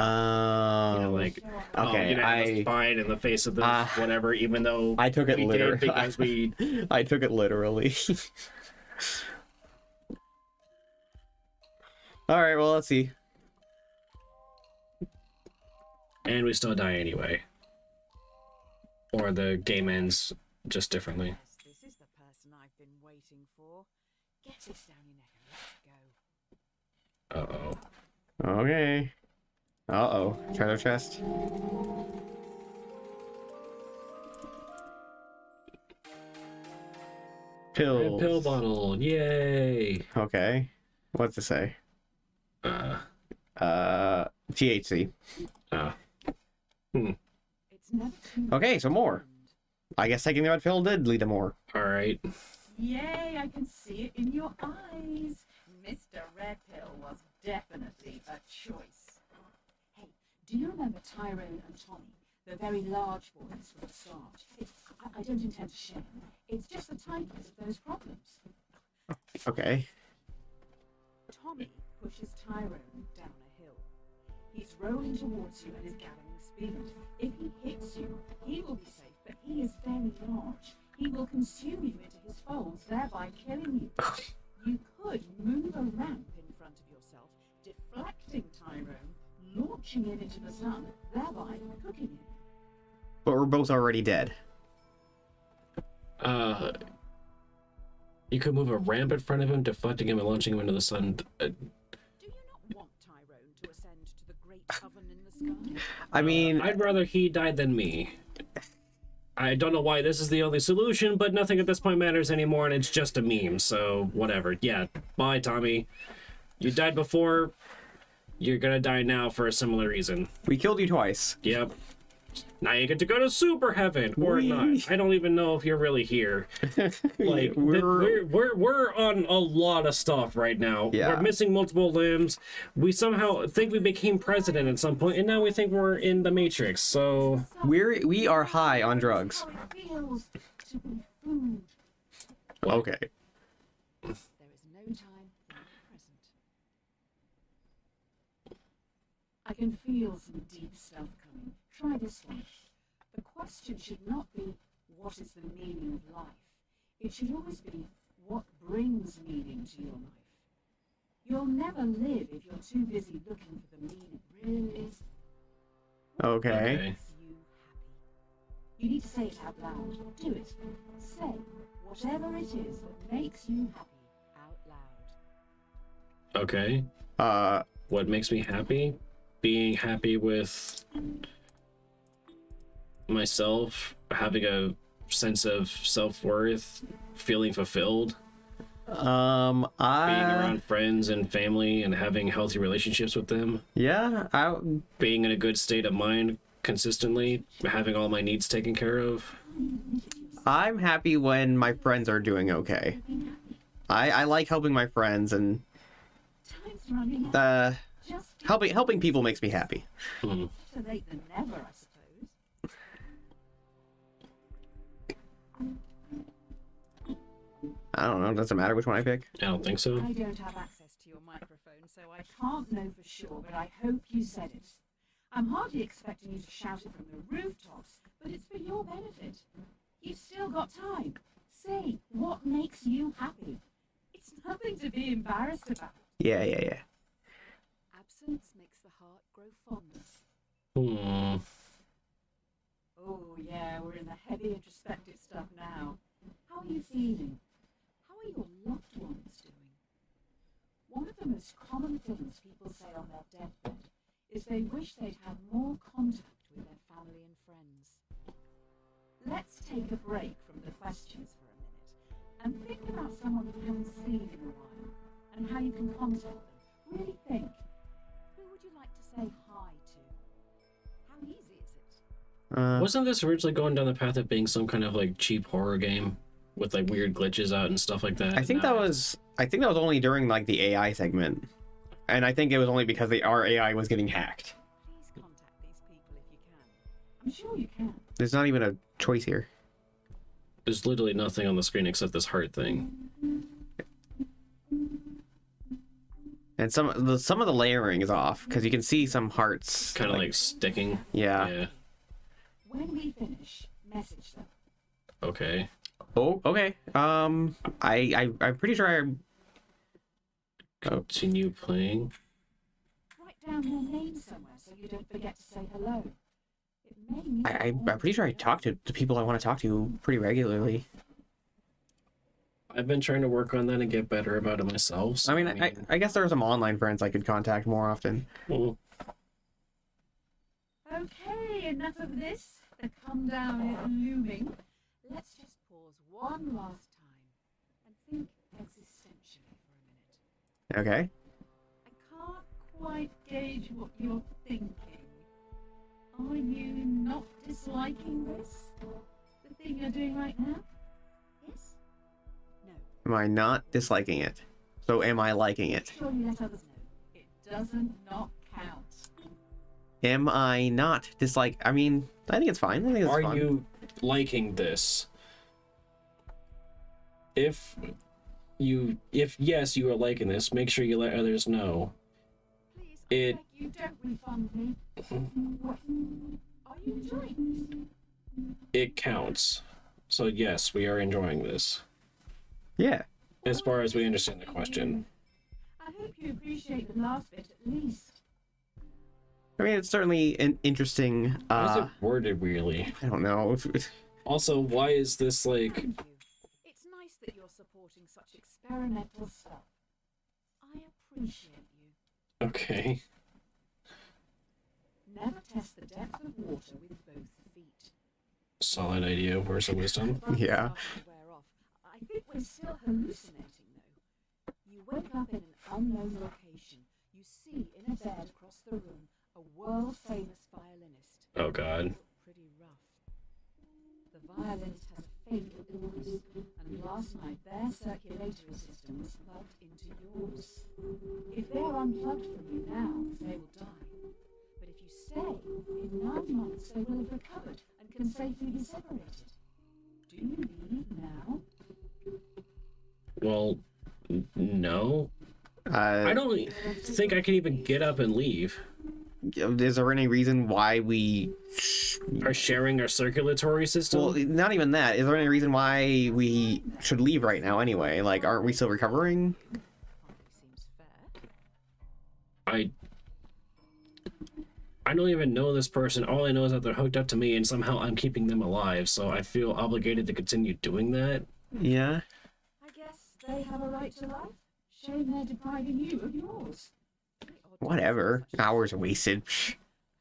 B: know, like,
A: okay,
B: you know, the spine and the face of this, whatever, even though
A: I took it
B: we
A: literally.
B: did because we...
A: I took it literally. All right, well, let's see.
B: And we still die anyway. Or the game ends just differently.
C: Yes, this is the person I've been waiting for. Get this down your neck and let's go.
B: Uh-oh.
A: Okay. Uh-oh. Treasure chest. Pills.
B: Red pill bottle, yay!
A: Okay. What's it say? THC.
C: It's never too
A: Okay, so more. I guess taking the red pill did lead to more.
B: Alright.
C: Yay, I can see it in your eyes. Mr. Red Pill was definitely a choice. Hey, do you remember Tyrone and Tommy? The very large boys from the start. I don't intend to share. It's just the titles of those problems.
A: Okay.
C: Tommy pushes Tyrone down a hill. He's rolling towards you and is gathering speed. If he hits you, he will be safe, but he is very large. He will consume you into his folds, thereby killing you. You could move a ramp in front of yourself, deflecting Tyrone, launching him into the sun, thereby cooking him.
A: But we're both already dead.
B: You could move a ramp in front of him, deflecting him and launching him into the sun.
C: Do you not want Tyrone to ascend to the great oven in the sky?
A: I mean,
B: I'd rather he died than me. I don't know why this is the only solution, but nothing at this point matters anymore, and it's just a meme, so whatever. Yeah, bye, Tommy. You died before, you're gonna die now for a similar reason.
A: we killed you twice.
B: Yep. now you get to go to super heaven or
A: Whee!
B: not. I don't even know if you're really here. Like we're on a lot of stuff right now.
A: Yeah.
B: We're missing multiple limbs. We somehow think we became president at some point, and now we think we're in the Matrix. So
A: we are high on drugs.
C: How it feels to be food.
A: Okay.
C: There is no time in the present. I can feel some deep stuff coming. Try this one. The question should not be, what is the meaning of life? It should always be, what brings meaning to your life? You'll never live if you're too busy looking for the meaning. It really is.
A: Okay.
B: Okay.
C: Makes you happy. You need to say it out loud. Do it. Say whatever it is that makes you happy out loud.
B: Okay. What makes me happy? Being happy with myself, having a sense of self-worth, feeling fulfilled, being around friends and family and having healthy relationships with them, being in a good state of mind consistently, having all my needs taken care of.
A: I'm happy when my friends are doing okay. I like helping my friends, and
C: Time's running out. Just
A: helping people makes me happy.
B: Hmm.
C: better late than never, I suppose.
A: I don't know. Does it matter which one I pick?
B: I don't think so.
C: I don't have access to your microphone, so I can't know for sure, but I hope you said it. I'm hardly expecting you to shout it from the rooftops, but it's for your benefit. You've still got time. Say what makes you happy. It's nothing to be embarrassed about.
A: Yeah.
C: Absence makes the heart grow fondness.
B: Hmm.
C: Oh yeah, we're in the heavy introspective stuff now. How are you feeling? How are your loved ones doing? One of the most common things people say on their deathbed is they wish they'd had more contact with their family and friends. Let's take a break from the questions for a minute and think about someone you haven't seen in a while and how you can contact them. Really think. Who would you like to say hi to? How easy is it?
B: Wasn't this originally going down the path of being some kind of like cheap horror game with like weird glitches out and stuff like that?
A: I think that was only during like the AI segment, and I think it was only because our AI was getting hacked.
C: Please contact these people if you can. I'm sure you can.
A: There's not even a choice here.
B: There's literally nothing on the screen except this heart thing.
A: And some of the layering is off because you can see some hearts
B: Kind of like sticking.
A: yeah.
C: When we finish, message them.
B: Okay.
A: Oh, okay. I'm pretty sure
B: Continue playing.
C: Write down their name somewhere so you don't forget to say hello. It may mean
A: I'm pretty sure I talk to the people I want to talk to pretty regularly.
B: I've been trying to work on that and get better about it myself. So,
A: I mean, I guess there are some online friends I could contact more often.
B: well,
C: Okay, enough of this. The come down is looming. Let's just pause one last time and think existentially for a minute.
A: Okay.
C: I can't quite gauge what you're thinking. Are you not disliking this? The thing you're doing right now? Yes? No.
A: Am I not disliking it? So am I liking it?
C: Sure you let others know. It doesn't not count.
A: Am I not dislike? I mean, I think it's fine. I think it's
B: are
A: fun.
B: you liking this? If yes, you are liking this, make sure you let others know.
C: Please,
B: It-
C: I beg you, don't refund me. What? Are you enjoying
B: It counts. So yes, we are enjoying this.
A: Yeah.
B: As far as we understand the question.
C: this? I hope you appreciate the last bit at least.
A: I mean, it's certainly an interesting.
B: How is it worded weirdly?
A: I don't know.
B: Also, why is this like?
C: Thank you. It's nice that you're supporting such experimental stuff. I appreciate you.
B: Okay.
C: Never test the depth of water with both feet.
B: Solid idea. Where's the wisdom?
A: Yeah.
C: Starting to wear off. I think we're still hallucinating though. You wake up in an unknown location. You see in a bed across the room a world-famous violinist.
B: Oh God.
C: Pretty The violinist has a fatal illness, and last night their circulatory system was plugged into yours. If they're unplugged from you now, they will die. But if you stay, in 9 months they will have recovered and can safely be separated. Do you leave now?
B: Well, no. I don't think I can even get up and leave.
A: Is there any reason why we
B: Are sharing our circulatory system?
A: Well, not even that. Is there any reason why we should leave right now anyway? Like, aren't we still recovering?
C: Seems fair.
B: I don't even know this person. All I know is that they're hooked up to me, and somehow I'm keeping them alive. So I feel obligated to continue doing that.
A: Yeah.
C: I guess they have a right to life. Shame they're depriving you of yours.
A: Whatever. Hours wasted.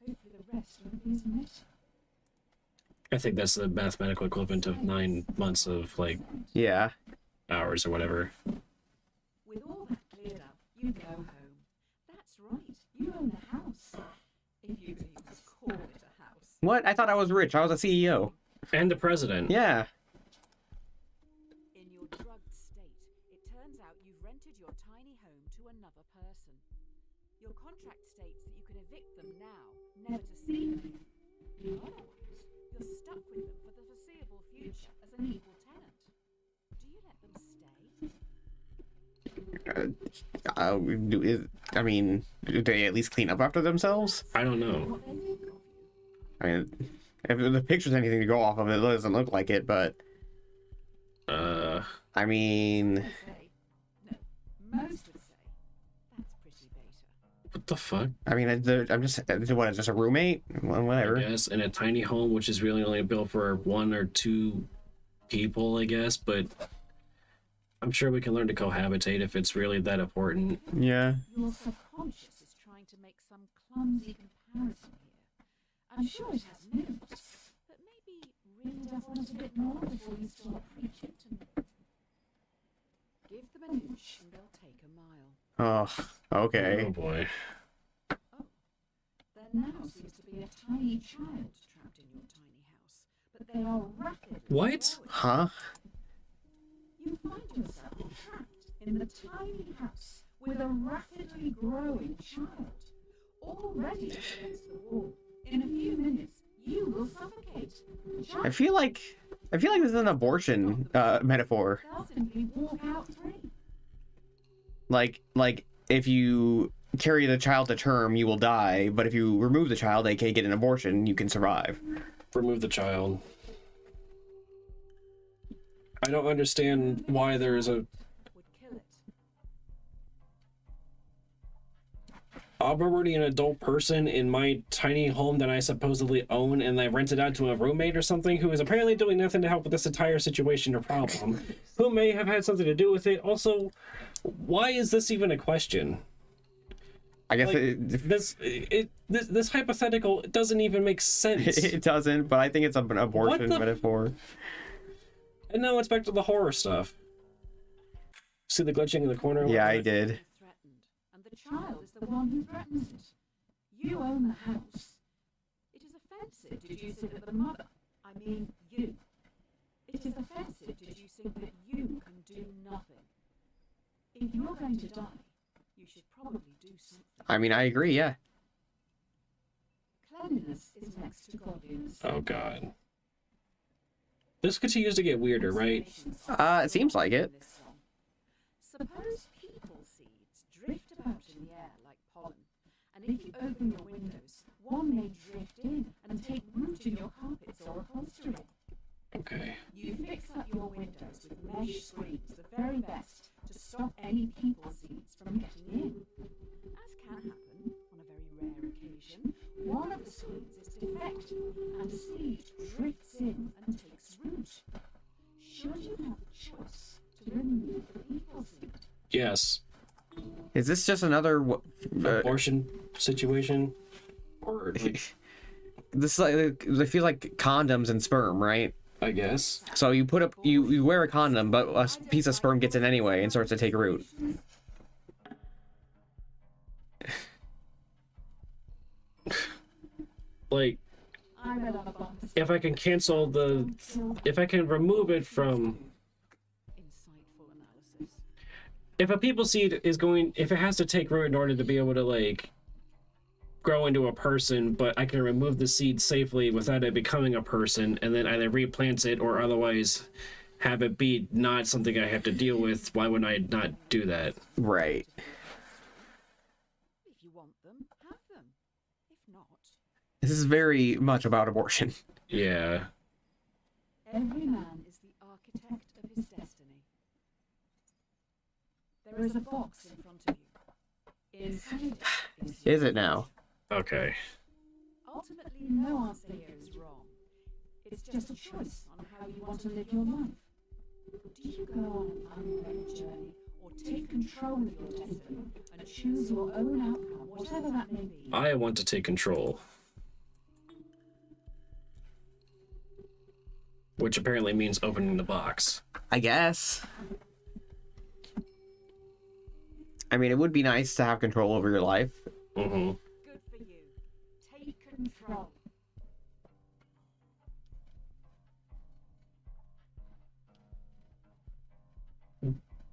C: Hopefully the rest won't be as much.
B: I think that's the mathematical equivalent of 9 months of like
A: Yeah.
B: hours or whatever.
C: With all that cleared up, you go home. That's right, you own a house. If you can even call it a house.
A: What? I thought I was rich. I was a CEO.
B: And the president.
A: Yeah.
C: In your drugged state, it turns out you've rented your tiny home to another person. Your contract states that you can evict them now, never to see them. Otherwise, you're stuck with them for the foreseeable future as an equal tenant. Do you let them stay?
A: I mean, do they at least clean up after themselves?
B: I don't know.
C: What they think of you?
A: I mean, if the picture's anything to go off of, it doesn't look like it, but I mean,
C: They say, no, most would say, that's pretty beta.
B: What the fuck?
A: I'm just a roommate? Well, whatever.
B: Yes, in a tiny home, which is really only built for 1 or 2 people, I guess, but I'm sure we can learn to cohabitate if it's really that important.
A: Yeah.
C: Your subconscious is trying to make some clumsy comparison here. I'm sure it has moods, but maybe read up on it a bit more before you start preaching to me. Give them an inch and they'll take a mile.
A: Oh, okay.
B: Oh boy.
C: Oh, there now seems to be a tiny child trapped in your tiny house, but they are rapidly
B: What?
C: growing.
A: Huh?
C: You find yourself trapped in the tiny house with a rapidly growing child, already up against the wall. In a few minutes, you will suffocate.
A: I feel like this is an abortion metaphor.
C: They'll simply walk out free.
A: Like if you carry the child to term, you will die, but if you remove the child, aka get an abortion, you can survive.
B: Remove the child. I don't understand why there is a
C: Would kill it.
B: I'm already an adult person in my tiny home that I supposedly own, and I rent it out to a roommate or something who is apparently doing nothing to help with this entire situation or problem, who may have had something to do with it. Also, why is this even a question?
A: I guess
B: Like, this hypothetical doesn't even make sense.
A: it doesn't, but I think it's an abortion metaphor.
B: And now it's back to the horror stuff. See the glitching in the corner?
A: Yeah, I did.
C: Threatened, and the child is the one who threatens it. You own the house. It is offensive deducing that the mother, I mean you. It is offensive deducing that you can do nothing. If you're going to die, you should probably do something.
A: I mean, I agree, yeah.
C: Cleanliness is next to godliness.
B: Oh god. This continues to get weirder, right?
A: It seems like it.
C: Suppose people seeds drift about in the air like pollen, and if you open your windows, one may drift in and take root in your carpets or upholstery.
B: Okay.
C: You fix up your windows with mesh screens, the very best, to stop any people seeds from getting in. As can happen on a very rare occasion, one of the screens is defective and a seed drifts in and takes root. Should you have the choice to remove the people seed?
B: Yes.
A: Is this just another
B: Abortion situation? Or, like,
A: this like I feel like condoms and sperm, right?
B: I guess.
A: So you put up you wear a condom, but a piece of sperm gets in anyway and starts to take root.
B: Like, if I can cancel the, if I can remove it from,
C: Insightful analysis.
B: if a people seed is going, if it has to take root in order to be able to like grow into a person, but I can remove the seed safely without it becoming a person, and then either replant it or otherwise have it be not something I have to deal with, why would I not do that?
A: Right.
C: If you want them, have them. If not,
A: This is very much about abortion.
B: Yeah.
C: every man is the architect of his destiny. There is a box in front of you. Inside it
A: Is it now?
B: Okay.
C: Ultimately, no answer here is wrong. It's just a choice on how you want to live your life. Do you go on an unknown journey or take control of your destiny and choose your own outcome, whatever that may be?
B: I want to take control. Which apparently means opening the box.
A: I guess. I mean, it would be nice to have control over your life.
B: Mm-hmm.
C: Good for you. Take control.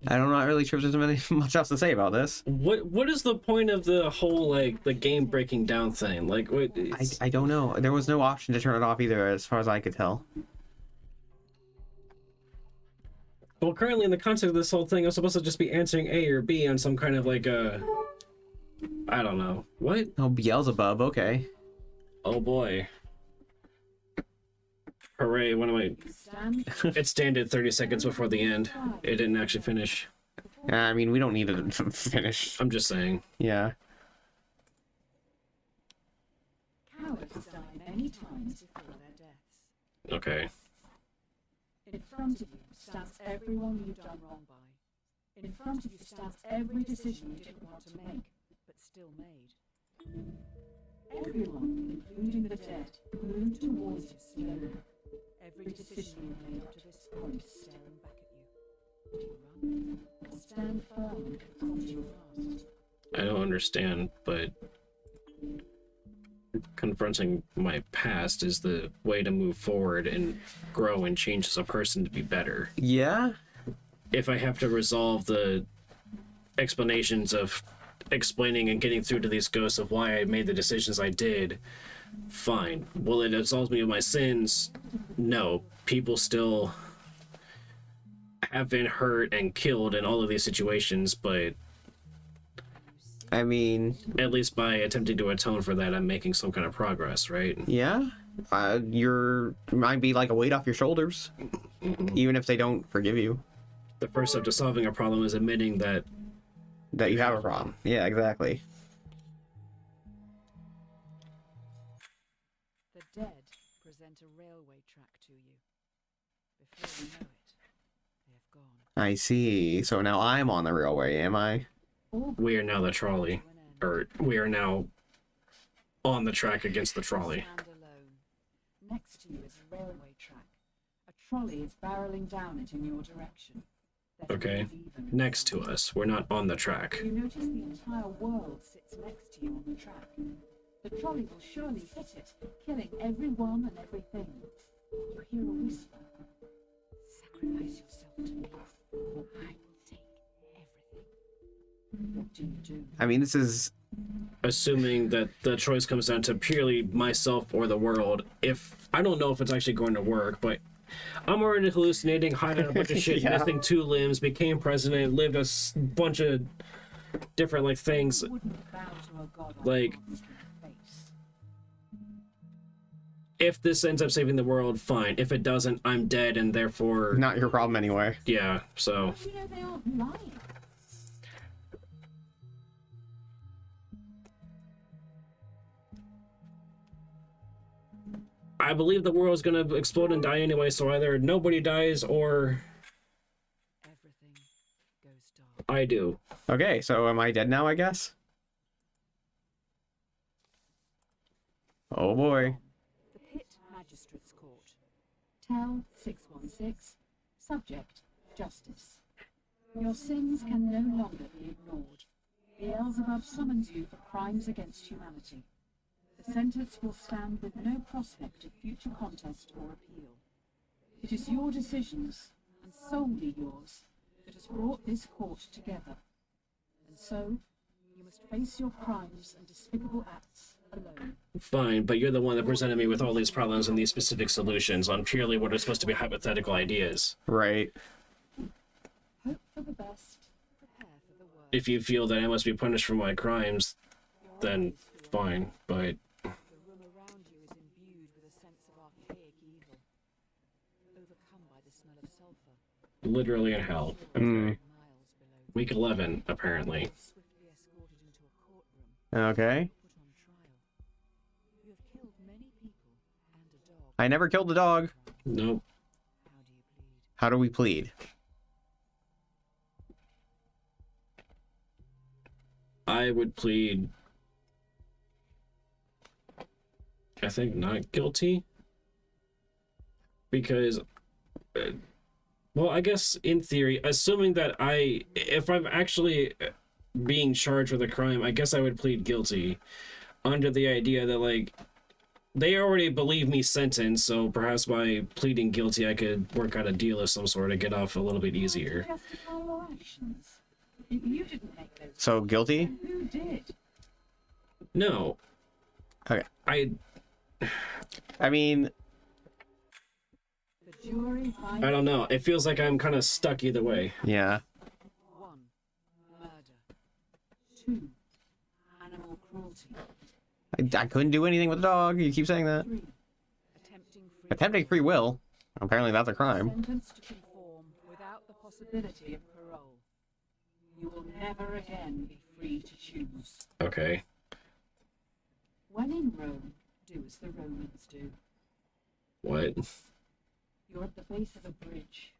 A: I'm not really sure if there's much else to say about this.
B: What is the point of the whole like the game breaking down thing? Like what?
A: I don't know. There was no option to turn it off either, as far as I could tell.
B: Well, currently in the context of this whole thing, I'm supposed to just be answering A or B on some kind of like I don't know. What?
A: Oh, Beelzebub. Okay.
B: Oh boy. Hooray! One of my.
C: Stand
B: It standed 30 seconds before the end. It didn't actually finish.
A: I mean, we don't need it to finish.
B: I'm just saying.
A: Yeah.
C: cowards die many times before their deaths.
B: Okay.
C: In front of you stands everyone you've done wrong by. In front of you stands every decision you didn't want to make, but still made. Everyone, including the dead, moved towards you slowly. Every decision you made up to this point is staring back at you. Do you run? Or stand firm and confront your past?
B: I don't understand, but confronting my past is the way to move forward and grow and change as a person to be better.
A: Yeah?
B: If I have to resolve the explanations of explaining and getting through to these ghosts of why I made the decisions I did, fine. Will it absolve me of my sins? No. People still have been hurt and killed in all of these situations, but
A: I mean,
B: at least by attempting to atone for that, I'm making some kind of progress, right?
A: yeah. Might be like a weight off your shoulders, even if they don't forgive you.
B: The first step to solving a problem is admitting that
A: That you have a problem. Yeah, exactly.
C: The dead present a railway track to you. Before you know it, they have gone.
A: I see. So now I'm on the railway, am I?
C: All
B: we are now the trolley,
C: to an end.
B: or we are now on the track against the trolley.
C: Stand alone. Next to you is a railway track. A trolley is barreling down it in your direction. There's
B: Okay.
C: a lever
B: Next to
C: inside.
B: us. We're not on the track.
C: You notice the entire world sits next to you on the track. The trolley will surely hit it, killing everyone and everything. You hear a whisper. Sacrifice yourself to me. I will take everything. What do you do?
A: I mean, this is...
B: Assuming that the choice comes down to purely myself or the world, if I don't know if it's actually going to work, but I'm already hallucinating, hiding a bunch of shit,
A: Yeah.
B: missing 2 limbs, became president, lived a bunch of different like things.
C: Wouldn't bow to a god on
B: Like-
C: your face.
B: If this ends up saving the world, fine. If it doesn't, I'm dead, and therefore,
A: Not your problem anyway.
B: yeah. So
C: You know they aren't lying.
B: I believe the world's gonna explode and die anyway. So either nobody dies or
C: Everything goes dark.
B: I do.
A: Okay, so am I dead now, I guess? Oh boy.
C: The Pit Magistrates Court. Tell 616. Subject, justice. Your sins can no longer be ignored. Beelzebub summons you for crimes against humanity. The sentence will stand with no prospect of future contest or appeal. It is your decisions, and solely yours, that has brought this court together. And so, you must face your crimes and despicable acts alone.
B: Fine, but you're the one that presented me with all these problems and these specific solutions on purely what are supposed to be hypothetical ideas.
A: Right.
C: Hope for the best, prepare for the worst.
B: If you feel that I must be punished for my crimes, then fine, but...
C: The room around you is imbued with a sense of archaic evil, overcome by the smell of sulfur.
B: Literally in hell. Okay.
C: Miles below.
B: Week 11, apparently.
C: Swiftly escorted into a courtroom,
A: Okay.
C: put on trial. You have killed many people and a dog.
A: I never killed the dog.
B: Nope.
C: How do you plead?
A: How do we plead?
B: I would plead... I think not guilty. Because... well, I guess in theory, assuming that if I'm actually being charged with a crime, I guess I would plead guilty under the idea that, like, they already believe me sentenced, so perhaps by pleading guilty, I could work out a deal of some sort to get off a little bit easier.
C: Justify your actions. If you didn't make those,
A: So guilty?
C: then who did?
B: No.
A: Okay.
B: I
A: mean,
C: The jury finds
B: I don't know. It feels like I'm kind of stuck either way.
A: yeah.
C: 1. Murder. 2. Animal cruelty.
A: I couldn't do anything with the dog. You keep saying that.
C: 3. Attempting free
A: Attempting free will. Apparently that's a crime.
C: Sentenced to conform without the possibility of parole. You will never again be free to choose.
B: Okay.
C: When in Rome, do as the Romans do.
B: What?
C: You're at the base of a bridge.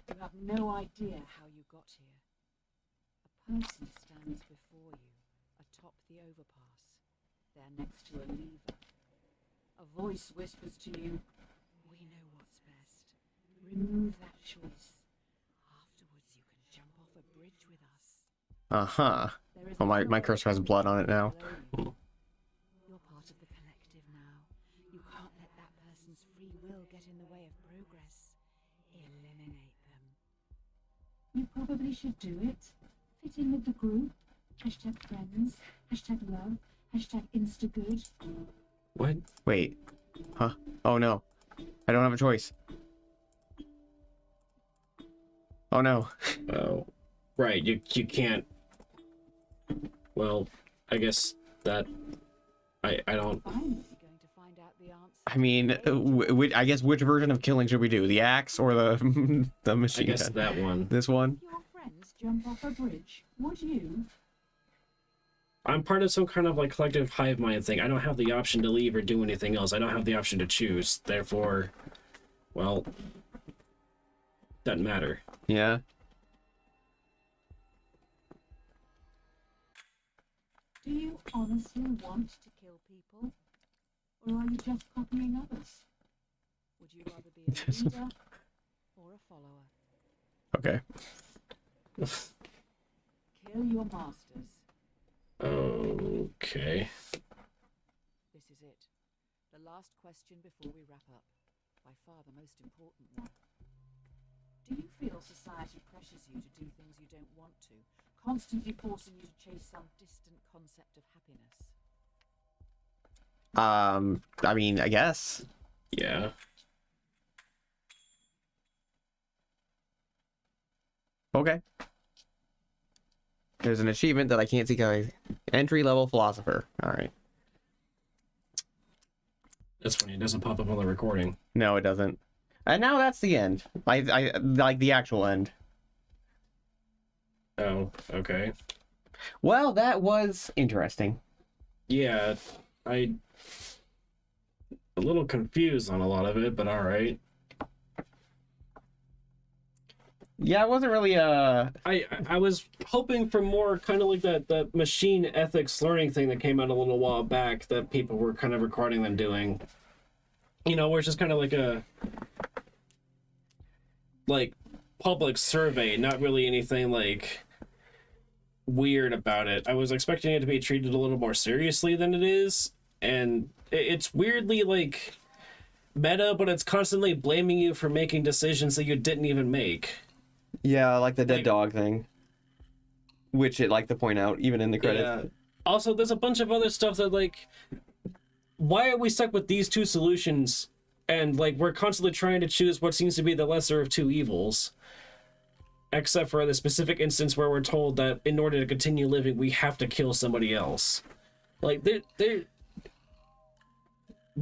C: You have no idea how you got here. A person stands before you, atop the overpass, there next to a lever. A voice whispers to you, "We know what's best. Remove that choice. Afterwards you can jump off a bridge with us."
A: Uh-huh.
C: There is
A: Well, my
C: no
A: cursor has blood on it now.
C: alone. You're part of the collective now. You can't let that person's free will get in the way of progress. Eliminate them. You probably should do it. Fit in with the group. Hashtag friends. Hashtag love. Hashtag instagood.
B: What?
A: Wait. Huh? Oh no. I don't have a choice. Oh no.
B: Oh. Right, you can't... Well, I guess that... I don't...
C: Finally going to find out the answer.
A: I mean, I guess which version of killing should we do? The axe or the the
B: I
A: machine
B: guess
A: gun?
B: that one.
A: This one?
C: Your friends jump off a bridge. Would you?
B: I'm part of some kind of, like, collective hive mind thing. I don't have the option to leave or do anything else. I don't have the option to choose. Therefore, well, doesn't matter.
A: Yeah.
C: Do you honestly want to kill people? Or are you just copying others? Would you rather be a leader or a follower?
A: Okay.
C: Kill your masters.
B: Okay.
C: This is it. The last question before we wrap up. By far the most important one. Do you feel society pressures you to do things you don't want to, constantly forcing you to chase some distant concept of happiness?
A: I mean, I guess.
B: Yeah.
A: Okay. There's an achievement that I can't see, guys. Entry-level philosopher. All right.
B: That's funny. It doesn't pop up on the recording.
A: No, it doesn't. And now that's the end. I like the actual end.
B: Oh, okay.
A: Well, that was interesting.
B: Yeah, a little confused on a lot of it, but all right.
A: Yeah, it wasn't really
B: I was hoping for more kind of like that machine ethics learning thing that came out a little while back that people were kind of recording them doing. You know, where it's just kind of like a public survey, not really anything like weird about it. I was expecting it to be treated a little more seriously than it is, and it's weirdly like meta, but it's constantly blaming you for making decisions that you didn't even make.
A: Yeah, like the dead dog thing, which it liked to point out even in the credits.
B: Yeah. Also, there's a bunch of other stuff that like, why are we stuck with these two solutions? And like we're constantly trying to choose what seems to be the lesser of two evils. Except for the specific instance where we're told that in order to continue living, we have to kill somebody else. Like, the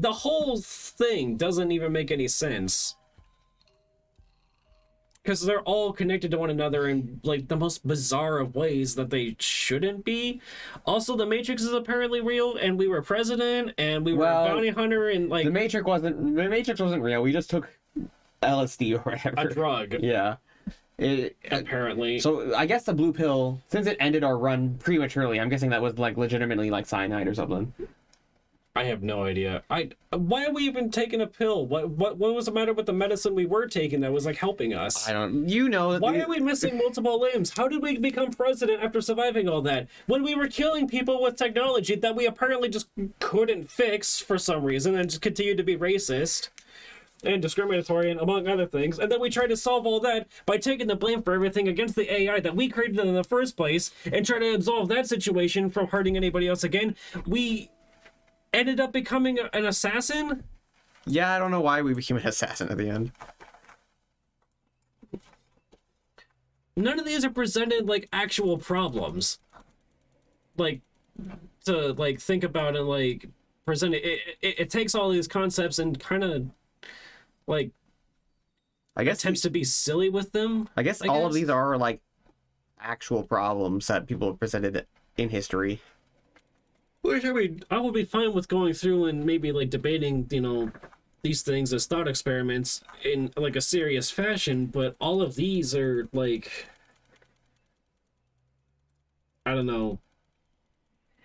B: whole thing doesn't even make any sense. Because they're all connected to one another in, like, the most bizarre of ways that they shouldn't be. Also, the Matrix is apparently real, and we were president, and we were a bounty hunter, and, like...
A: The Matrix wasn't real. We just took LSD or whatever.
B: A drug.
A: Yeah.
B: Apparently.
A: So I guess the blue pill, since it ended our run prematurely, I'm guessing that was like legitimately like cyanide or something.
B: I have no idea. Why are we even taking a pill? What was the matter with the medicine we were taking that was like helping us?
A: I don't. You know.
B: Why are we missing multiple limbs? How did we become president after surviving all that? When we were killing people with technology that we apparently just couldn't fix for some reason and just continued to be racist and discriminatory and among other things, and then we tried to solve all that by taking the blame for everything against the AI that we created in the first place and try to absolve that situation from hurting anybody else again. We ended up becoming an assassin?
A: Yeah, I don't know why we became an assassin at the end.
B: None of these are presented like actual problems. Like, to like think about and like present it. It takes all these concepts and kind of like,
A: I guess
B: attempts to be silly with them.
A: I guess all of these are like actual problems that people have presented in history.
B: Which I would be fine with going through and maybe like debating, you know, these things as thought experiments in like a serious fashion, but all of these are like, I don't know.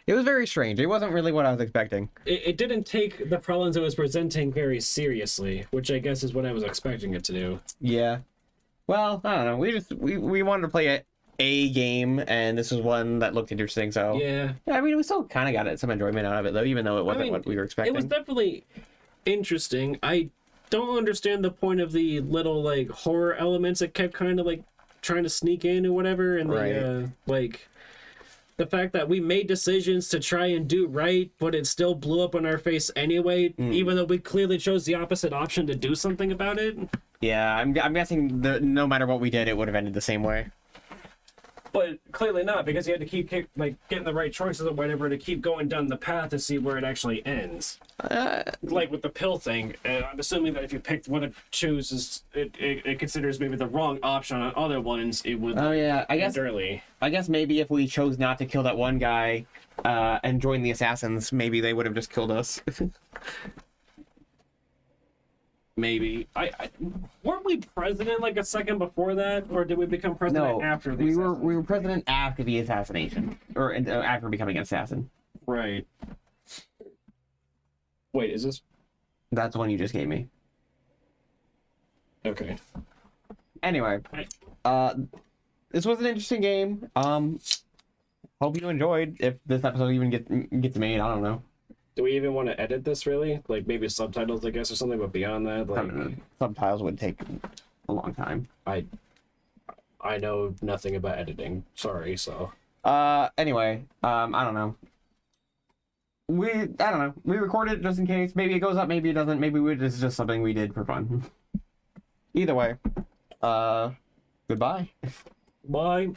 A: It was very strange. It wasn't really what I was expecting.
B: It didn't take the problems it was presenting very seriously, which I guess is what I was expecting it to do.
A: Yeah. Well, I don't know. We wanted to play a game, and this was one that looked interesting, so...
B: Yeah.
A: I mean, we still kind of got some enjoyment out of it, though, even though it wasn't what we were expecting.
B: It was definitely interesting. I don't understand the point of the little, like, horror elements that kept kind of, like, trying to sneak in or whatever, and the, like... The fact that we made decisions to try and do right, but it still blew up in our face anyway, even though we clearly chose the opposite option to do something about it.
A: Yeah, I'm guessing no matter what we did, it would have ended the same way.
B: But clearly not, because you had to keep like getting the right choices or whatever to keep going down the path to see where it actually ends. Like with the pill thing, I'm assuming that if you picked what it chooses, it considers maybe the wrong option on other ones, it would.
A: Oh yeah, I guess
B: early.
A: I guess maybe if we chose not to kill that one guy and join the assassins, maybe they would have just killed us.
B: Maybe. Weren't we president like a second before that, or did we become president after the assassination?
A: We were president after the assassination, or after becoming an assassin.
B: Right. Wait, is this?
A: That's the one you just gave me.
B: Okay.
A: Anyway, this was an interesting game. Hope you enjoyed. If this episode even gets made, I don't know.
B: Do we even want to edit this, really? Like, maybe subtitles, I guess, or something, but beyond that, like...
A: Subtitles would take a long time.
B: I know nothing about editing. Sorry, so...
A: Anyway, I don't know. I don't know. We recorded it just in case. Maybe it goes up, maybe it doesn't. Maybe it's just something we did for fun. Either way, goodbye.
B: Bye.